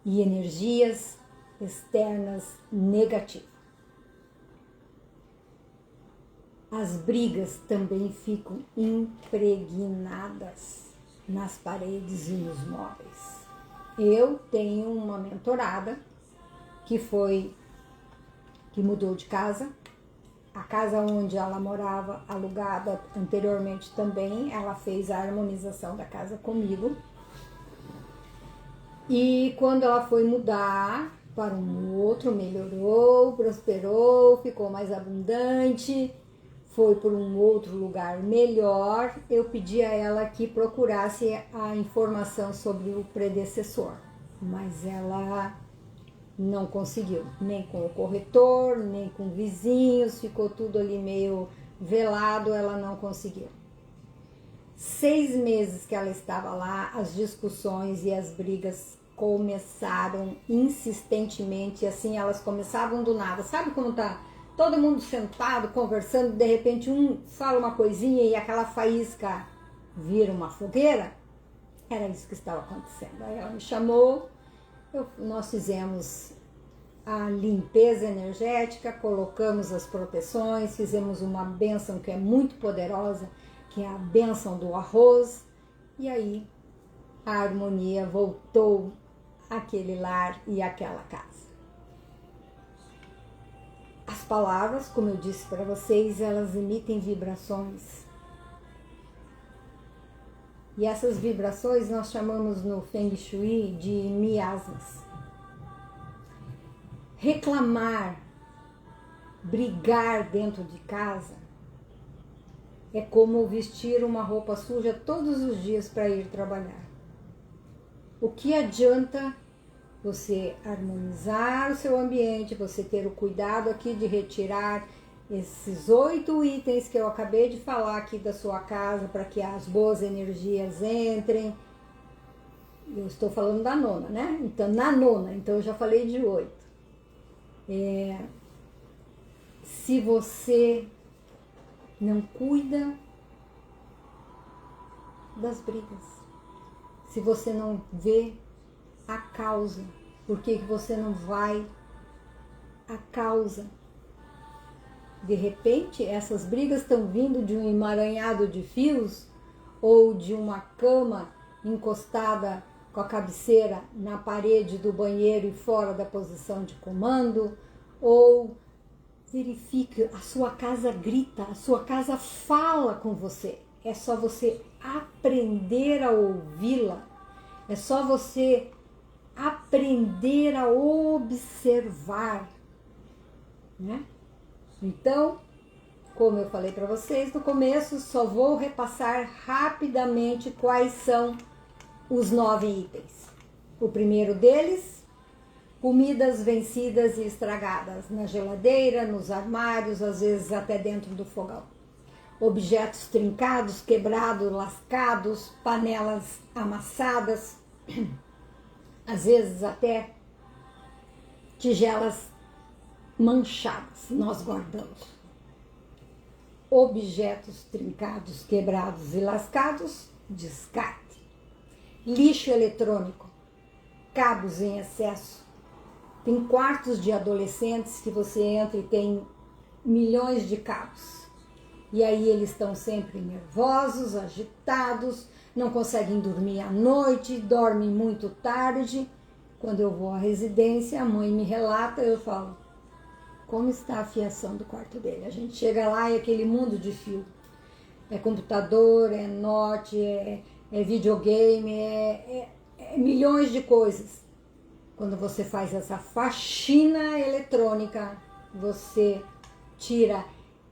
e energias externas negativas. As brigas também ficam impregnadas nas paredes e nos móveis. Eu tenho uma mentorada que mudou de casa. A casa onde ela morava, alugada anteriormente também, ela fez a harmonização da casa comigo. E quando ela foi mudar para um outro, melhorou, prosperou, ficou mais abundante, foi por um outro lugar melhor. Eu pedi a ela que procurasse a informação sobre o predecessor, mas ela não conseguiu, nem com o corretor, nem com vizinhos, ficou tudo ali meio velado, ela não conseguiu. 6 meses que ela estava lá, as discussões e as brigas começaram insistentemente, assim, elas começavam do nada. Sabe como tá todo mundo sentado, conversando, de repente um fala uma coisinha e aquela faísca vira uma fogueira? Era isso que estava acontecendo. Aí ela me chamou, nós fizemos a limpeza energética, colocamos as proteções, fizemos uma bênção que é muito poderosa, que é a bênção do arroz, e aí a harmonia voltou àquele lar e àquela casa. As palavras, como eu disse para vocês, elas emitem vibrações. E essas vibrações nós chamamos no Feng Shui de miasmas. Reclamar, brigar dentro de casa é como vestir uma roupa suja todos os dias para ir trabalhar. O que adianta você harmonizar o seu ambiente, você ter o cuidado aqui de retirar esses 8 itens que eu acabei de falar aqui da sua casa para que as boas energias entrem. Eu estou falando da nona, né? Então, na nona, então eu já falei de 8. Se você não cuida das brigas, se você não vê a causa, por que você não vai à causa? De repente, essas brigas estão vindo de um emaranhado de fios ou de uma cama encostada com a cabeceira na parede do banheiro e fora da posição de comando, ou verifique, a sua casa grita, a sua casa fala com você. É só você aprender a ouvi-la, é só você aprender a observar, né? Então, como eu falei para vocês no começo, só vou repassar rapidamente quais são os 9 itens. O primeiro deles, comidas vencidas e estragadas na geladeira, nos armários, às vezes até dentro do fogão. Objetos trincados, quebrados, lascados, panelas amassadas, às vezes até tigelas manchadas, nós guardamos. Objetos trincados, quebrados e lascados, descarte. Lixo eletrônico, cabos em excesso. Tem quartos de adolescentes que você entra e tem milhões de cabos. E aí eles estão sempre nervosos, agitados, não conseguem dormir à noite, dormem muito tarde. Quando eu vou à residência, a mãe me relata, eu falo, como está a fiação do quarto dele. A gente chega lá e é aquele mundo de fio. É computador, é note, é videogame, é milhões de coisas. Quando você faz essa faxina eletrônica, você tira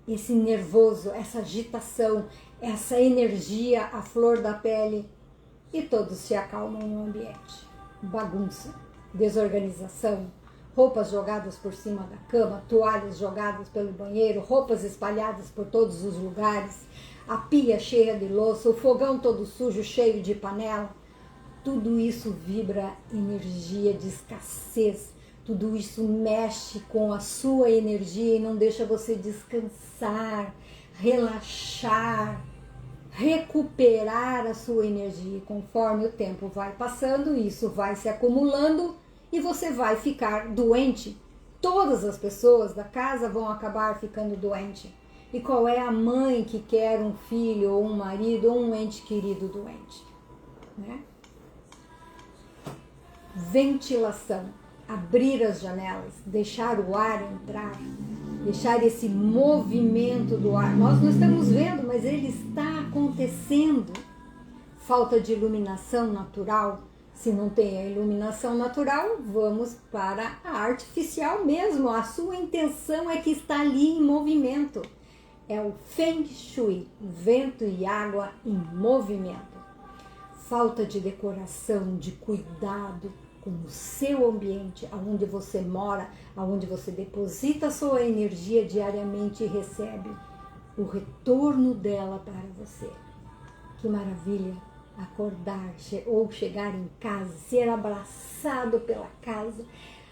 esse nervoso, essa agitação, essa energia à flor da pele e todos se acalmam no ambiente. Bagunça, desorganização, roupas jogadas por cima da cama, toalhas jogadas pelo banheiro, roupas espalhadas por todos os lugares, a pia cheia de louça, o fogão todo sujo, cheio de panela. Tudo isso vibra energia de escassez, tudo isso mexe com a sua energia e não deixa você descansar, relaxar, recuperar a sua energia. E conforme o tempo vai passando, isso vai se acumulando e você vai ficar doente. Todas as pessoas da casa vão acabar ficando doentes. E qual é a mãe que quer um filho, ou um marido, ou um ente querido doente? Né? Ventilação, abrir as janelas, deixar o ar entrar, deixar esse movimento do ar. Nós não estamos vendo, mas ele está acontecendo. Falta de iluminação natural. Se não tem a iluminação natural, vamos para a artificial mesmo. A sua intenção é que está ali em movimento. É o Feng Shui, vento e água em movimento. Falta de decoração, de cuidado com o seu ambiente, aonde você mora, aonde você deposita a sua energia diariamente e recebe o retorno dela para você. Que maravilha acordar ou chegar em casa, ser abraçado pela casa.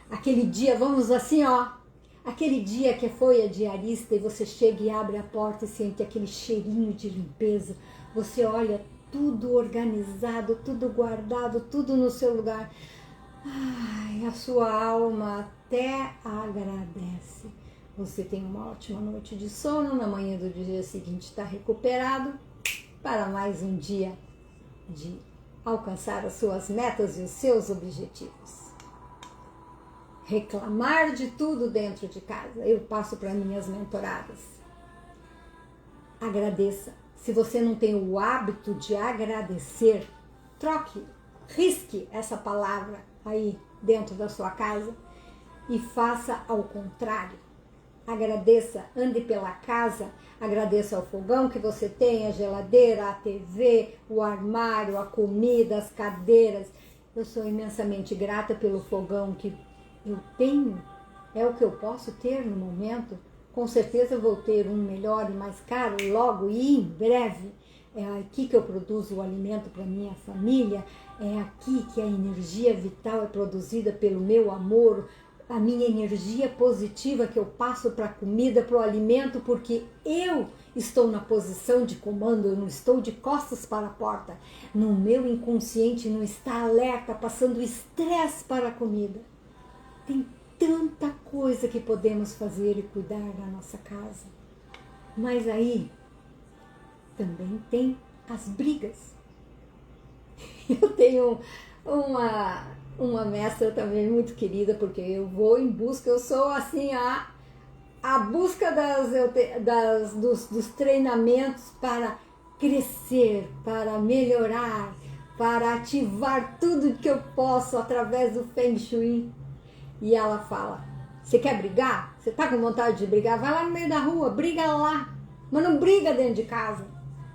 Aquele dia, vamos assim, aquele dia que foi a diarista e você chega e abre a porta e sente aquele cheirinho de limpeza. Você olha tudo organizado, tudo guardado, tudo no seu lugar. Ai, a sua alma até agradece. Você tem uma ótima noite de sono, na manhã do dia seguinte está recuperado para mais um dia de alcançar as suas metas e os seus objetivos. Reclamar de tudo dentro de casa, eu passo para minhas mentoradas. Agradeça. Se você não tem o hábito de agradecer, troque, risque essa palavra aí dentro da sua casa e faça ao contrário. Agradeça, ande pela casa, agradeça ao fogão que você tem, a geladeira, a TV, o armário, a comida, as cadeiras. Eu sou imensamente grata pelo fogão que eu tenho, é o que eu posso ter no momento. Com certeza eu vou ter um melhor e mais caro logo e em breve. É aqui que eu produzo o alimento para minha família, é aqui que a energia vital é produzida pelo meu amor, a minha energia positiva que eu passo para a comida, para o alimento, porque eu estou na posição de comando, eu não estou de costas para a porta. No meu inconsciente não está alerta, passando estresse para a comida. Tem tanta coisa que podemos fazer e cuidar da nossa casa. Mas aí também tem as brigas. Eu tenho uma mestra também muito querida, porque eu vou em busca, eu sou assim a busca dos treinamentos para crescer, para melhorar, para ativar tudo que eu posso através do Feng Shui. E ela fala, você quer brigar? Você tá com vontade de brigar? Vai lá no meio da rua, briga lá. Mas não briga dentro de casa.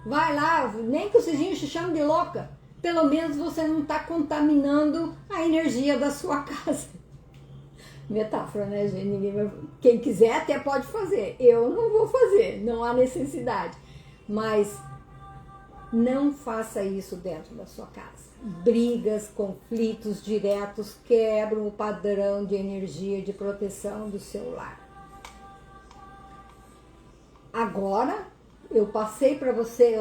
Vai lá, nem que o vizinho te chame de louca. Pelo menos você não está contaminando a energia da sua casa. Metáfora, né, gente? Quem quiser até pode fazer. Eu não vou fazer, não há necessidade. Mas não faça isso dentro da sua casa. Brigas, conflitos diretos quebram o padrão de energia de proteção do seu lar. Agora, eu passei para você,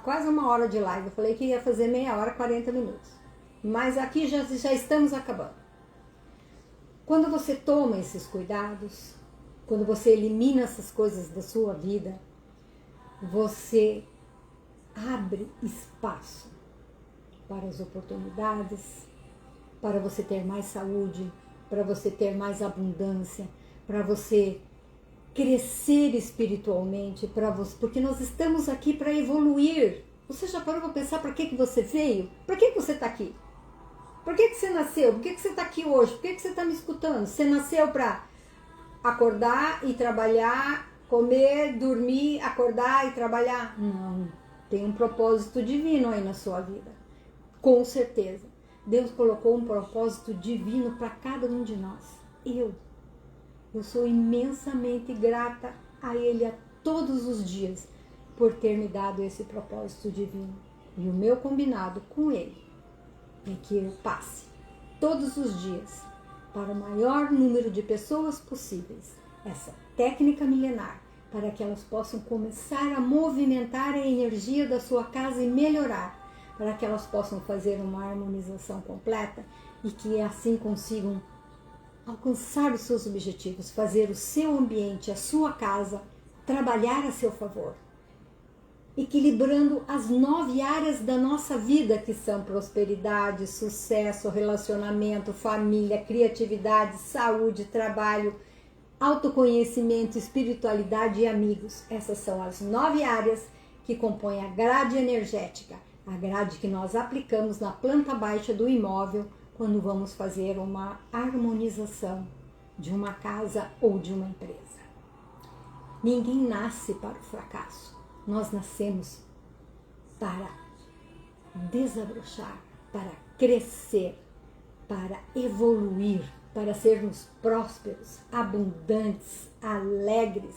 quase uma hora de live. Eu falei que ia fazer meia hora, 40 minutos. Mas aqui já estamos acabando. Quando você toma esses cuidados, quando você elimina essas coisas da sua vida, você abre espaço para as oportunidades, para você ter mais saúde, para você ter mais abundância, para você crescer espiritualmente, para você, porque nós estamos aqui para evoluir. Você já parou para pensar para que você veio? Para que você está aqui? Por que você nasceu? Por que você está aqui hoje? Por que você está me escutando? Você nasceu para acordar e trabalhar, comer, dormir, acordar e trabalhar? Não. Tem um propósito divino aí na sua vida. Com certeza. Deus colocou um propósito divino para cada um de nós. Eu sou imensamente grata a Ele a todos os dias por ter me dado esse propósito divino. E o meu combinado com Ele é que eu passe todos os dias para o maior número de pessoas possíveis essa técnica milenar, para que elas possam começar a movimentar a energia da sua casa e melhorar, para que elas possam fazer uma harmonização completa e que assim consigam alcançar os seus objetivos, fazer o seu ambiente, a sua casa, trabalhar a seu favor, equilibrando as 9 áreas da nossa vida, que são prosperidade, sucesso, relacionamento, família, criatividade, saúde, trabalho, autoconhecimento, espiritualidade e amigos. Essas são as 9 áreas que compõem a grade energética, a grade que nós aplicamos na planta baixa do imóvel quando vamos fazer uma harmonização de uma casa ou de uma empresa. Ninguém nasce para o fracasso. Nós nascemos para desabrochar, para crescer, para evoluir, para sermos prósperos, abundantes, alegres.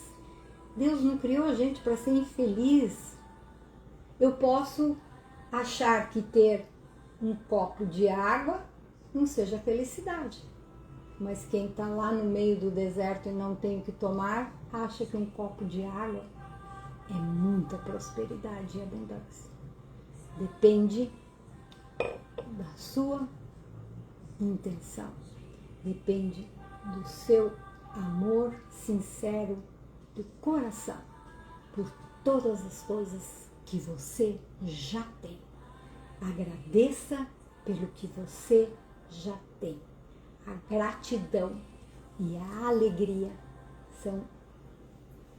Deus não criou a gente para ser infeliz. Eu posso achar que ter um copo de água não seja felicidade. Mas quem está lá no meio do deserto e não tem o que tomar, acha que um copo de água é muita prosperidade e abundância. Depende da sua intenção. Depende do seu amor sincero do coração por todas as coisas que você já tem. Agradeça pelo que você já tem. A gratidão e a alegria são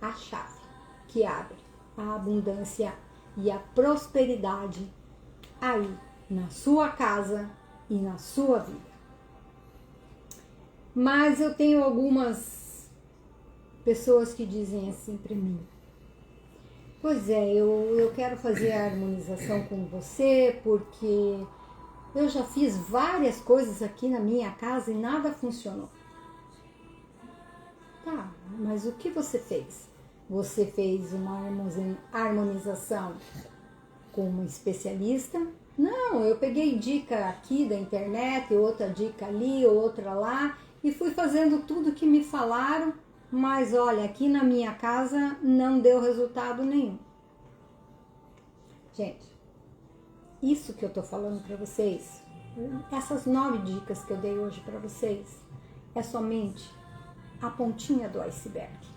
a chave que abre a abundância e a prosperidade aí na sua casa e na sua vida. Mas eu tenho algumas pessoas que dizem assim para mim: pois é, eu quero fazer a harmonização com você porque eu já fiz várias coisas aqui na minha casa e nada funcionou. Tá, mas o que você fez? Você fez uma harmonização com uma especialista? Não, eu peguei dica aqui da internet, outra dica ali, outra lá, e fui fazendo tudo que me falaram, mas olha, aqui na minha casa não deu resultado nenhum. Gente, isso que eu tô falando para vocês, essas 9 dicas que eu dei hoje para vocês, é somente a pontinha do iceberg.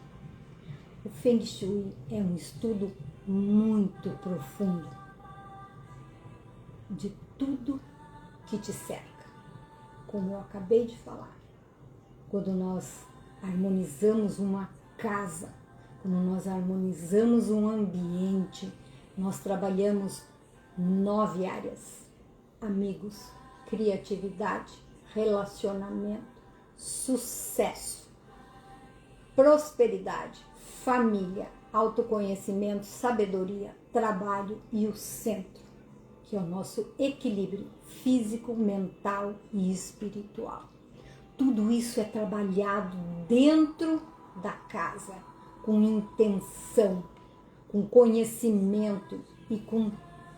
O Feng Shui é um estudo muito profundo de tudo que te cerca. Como eu acabei de falar, quando nós harmonizamos uma casa, quando nós harmonizamos um ambiente, nós trabalhamos 9 áreas: amigos, criatividade, relacionamento, sucesso, prosperidade, família, autoconhecimento, sabedoria, trabalho e o centro, que é o nosso equilíbrio físico, mental e espiritual. Tudo isso é trabalhado dentro da casa, com intenção, com conhecimento e com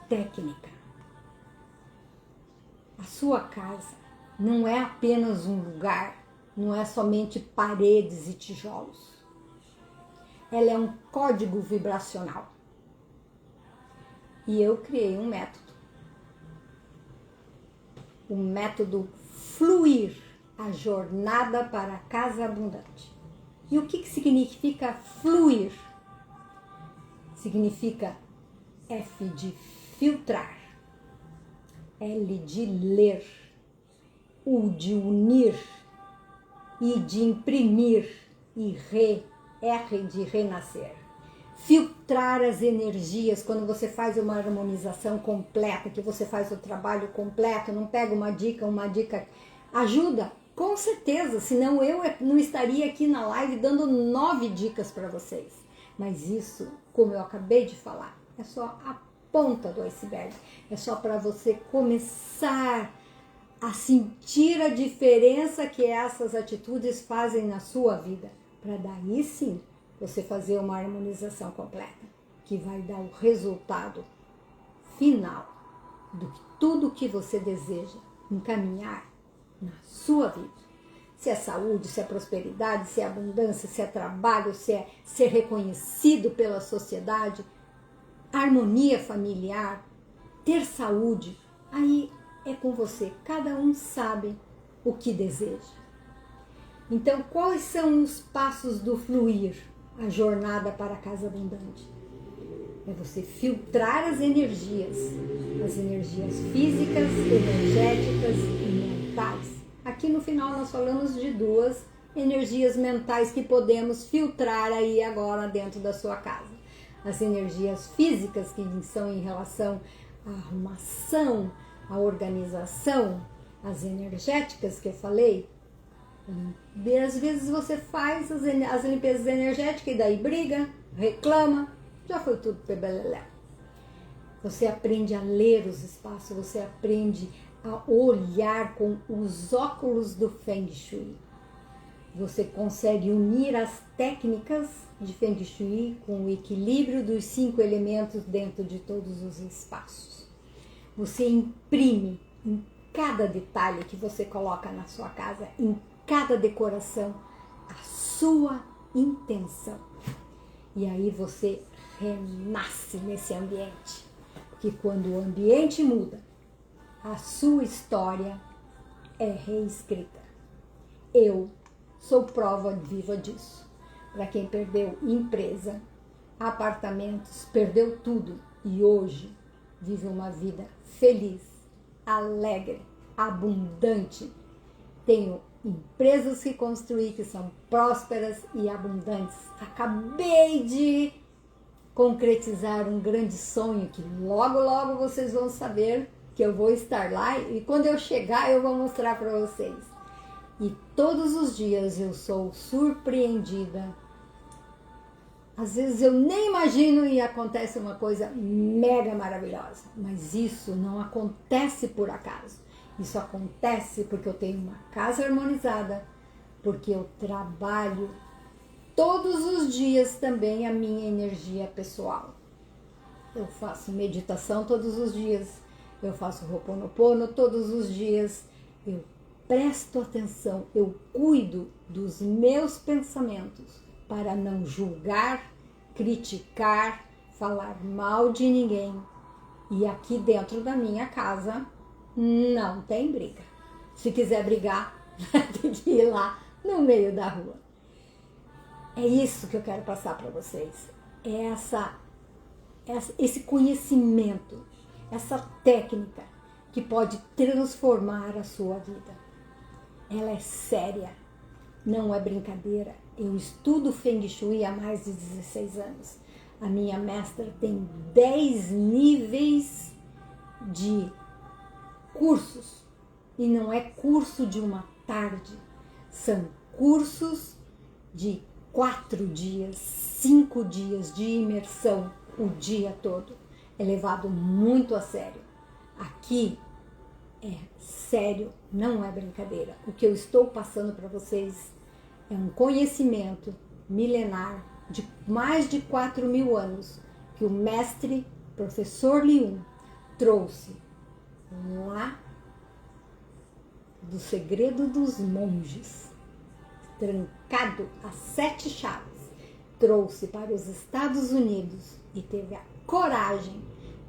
técnica. A sua casa não é apenas um lugar, não é somente paredes e tijolos. Ela é um código vibracional. E eu criei um método Fluir, a jornada para a casa abundante. E o que significa fluir? Significa F de filtrar, L de ler, U de unir, I de imprimir, e R de renascer. Filtrar as energias quando você faz uma harmonização completa, que você faz o trabalho completo, não pega uma dica ajuda, com certeza, senão eu não estaria aqui na live dando 9 dicas para vocês. Mas isso, como eu acabei de falar, é só a ponta do iceberg, é só para você começar a sentir a diferença que essas atitudes fazem na sua vida, para daí sim você fazer uma harmonização completa, que vai dar o resultado final de tudo que você deseja encaminhar na sua vida. Se é saúde, se é prosperidade, se é abundância, se é trabalho, se é ser reconhecido pela sociedade, harmonia familiar, ter saúde, aí é com você. Cada um sabe o que deseja. Então, quais são os passos do fluir? A jornada para a casa abundante. É você filtrar as energias físicas, energéticas e mentais. Aqui no final nós falamos de 2 energias mentais que podemos filtrar aí agora dentro da sua casa. As energias físicas, que são em relação à arrumação, à organização, as energéticas que eu falei. Às vezes você faz as limpezas energéticas e daí briga, reclama, já foi tudo pebeleléu. Você aprende a ler os espaços, você aprende a olhar com os óculos do Feng Shui. Você consegue unir as técnicas de Feng Shui com o equilíbrio dos 5 elementos dentro de todos os espaços. Você imprime em cada detalhe que você coloca na sua casa, em cada decoração, a sua intenção. E aí você renasce nesse ambiente. Porque quando o ambiente muda, a sua história é reescrita. Eu sou prova viva disso. Para quem perdeu empresa, apartamentos, perdeu tudo e hoje vive uma vida feliz, alegre, abundante. Tenho empresas que construí que são prósperas e abundantes. Acabei de concretizar um grande sonho que logo, logo vocês vão saber que eu vou estar lá e quando eu chegar eu vou mostrar para vocês. E todos os dias eu sou surpreendida. Às vezes eu nem imagino e acontece uma coisa mega maravilhosa. Mas isso não acontece por acaso. Isso acontece porque eu tenho uma casa harmonizada, porque eu trabalho todos os dias também a minha energia pessoal. Eu faço meditação todos os dias, eu faço Ho'oponopono todos os dias, eu presto atenção, eu cuido dos meus pensamentos para não julgar, criticar, falar mal de ninguém. E aqui dentro da minha casa não tem briga. Se quiser brigar, tem que ir lá no meio da rua. É isso que eu quero passar para vocês. É esse conhecimento, essa técnica que pode transformar a sua vida. Ela é séria, não é brincadeira. Eu estudo Feng Shui há mais de 16 anos. A minha mestra tem 10 níveis de cursos. E não é curso de uma tarde. São cursos de 4 dias, 5 dias de imersão o dia todo. É levado muito a sério. Aqui é sério, não é brincadeira. O que eu estou passando para vocês é um conhecimento milenar de mais de 4.000 anos que o mestre, professor Liu, trouxe lá do segredo dos monges, trancado a 7 chaves, trouxe para os Estados Unidos e teve a coragem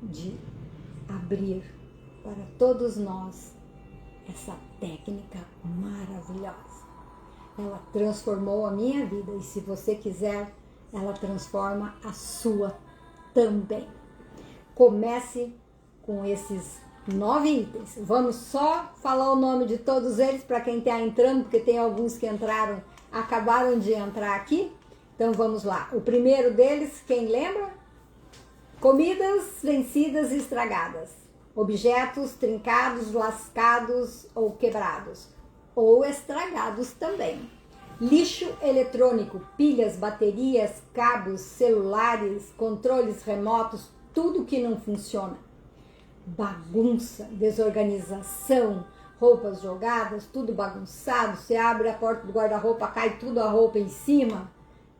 de abrir para todos nós essa técnica maravilhosa. Ela transformou a minha vida e se você quiser, ela transforma a sua também. Comece com esses 9 itens. Vamos só falar o nome de todos eles para quem está entrando, porque tem alguns que entraram acabaram de entrar aqui. Então vamos lá. O primeiro deles, quem lembra? Comidas vencidas e estragadas. Objetos trincados, lascados ou quebrados. Ou estragados também. Lixo eletrônico, pilhas, baterias, cabos, celulares, controles remotos, tudo que não funciona. Bagunça, desorganização, roupas jogadas, tudo bagunçado. Você abre a porta do guarda-roupa, cai tudo a roupa em cima.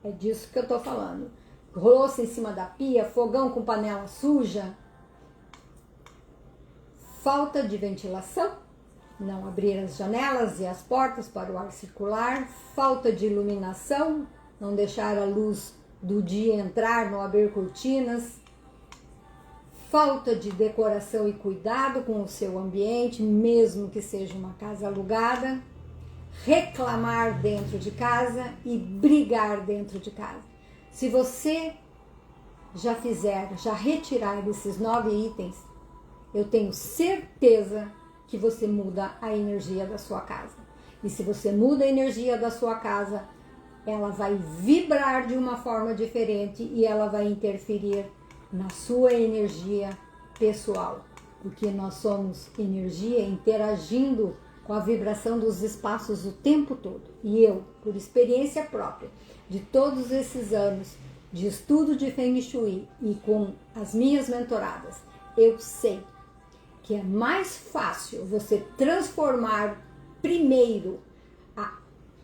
É disso que eu tô falando. Louça em cima da pia, fogão com panela suja. Falta de ventilação, não abrir as janelas e as portas para o ar circular. Falta de iluminação, não deixar a luz do dia entrar, não abrir cortinas. Falta de decoração e cuidado com o seu ambiente, mesmo que seja uma casa alugada. Reclamar dentro de casa e brigar dentro de casa. Se você já retirar esses 9 itens, eu tenho certeza que você muda a energia da sua casa. E se você muda a energia da sua casa, ela vai vibrar de uma forma diferente e ela vai interferir na sua energia pessoal. Porque nós somos energia interagindo com a vibração dos espaços o tempo todo. E eu, por experiência própria, de todos esses anos de estudo de Feng Shui e com as minhas mentoradas, eu sei que é mais fácil você transformar primeiro a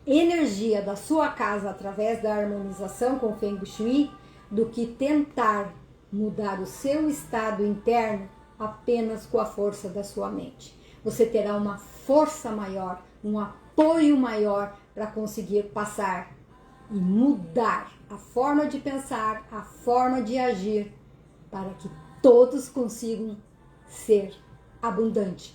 energia da sua casa através da harmonização com Feng Shui do que tentar mudar o seu estado interno apenas com a força da sua mente. Você terá uma força maior, um apoio maior para conseguir passar e mudar a forma de pensar, a forma de agir, para que todos consigam ser abundantes,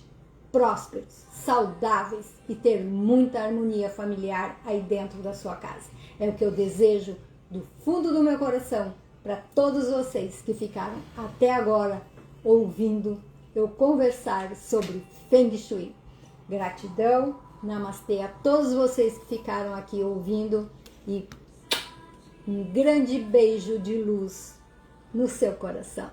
prósperos, saudáveis e ter muita harmonia familiar aí dentro da sua casa. É o que eu desejo do fundo do meu coração para todos vocês que ficaram até agora ouvindo eu conversar sobre Feng Shui. Gratidão, namastê a todos vocês que ficaram aqui ouvindo e um grande beijo de luz no seu coração.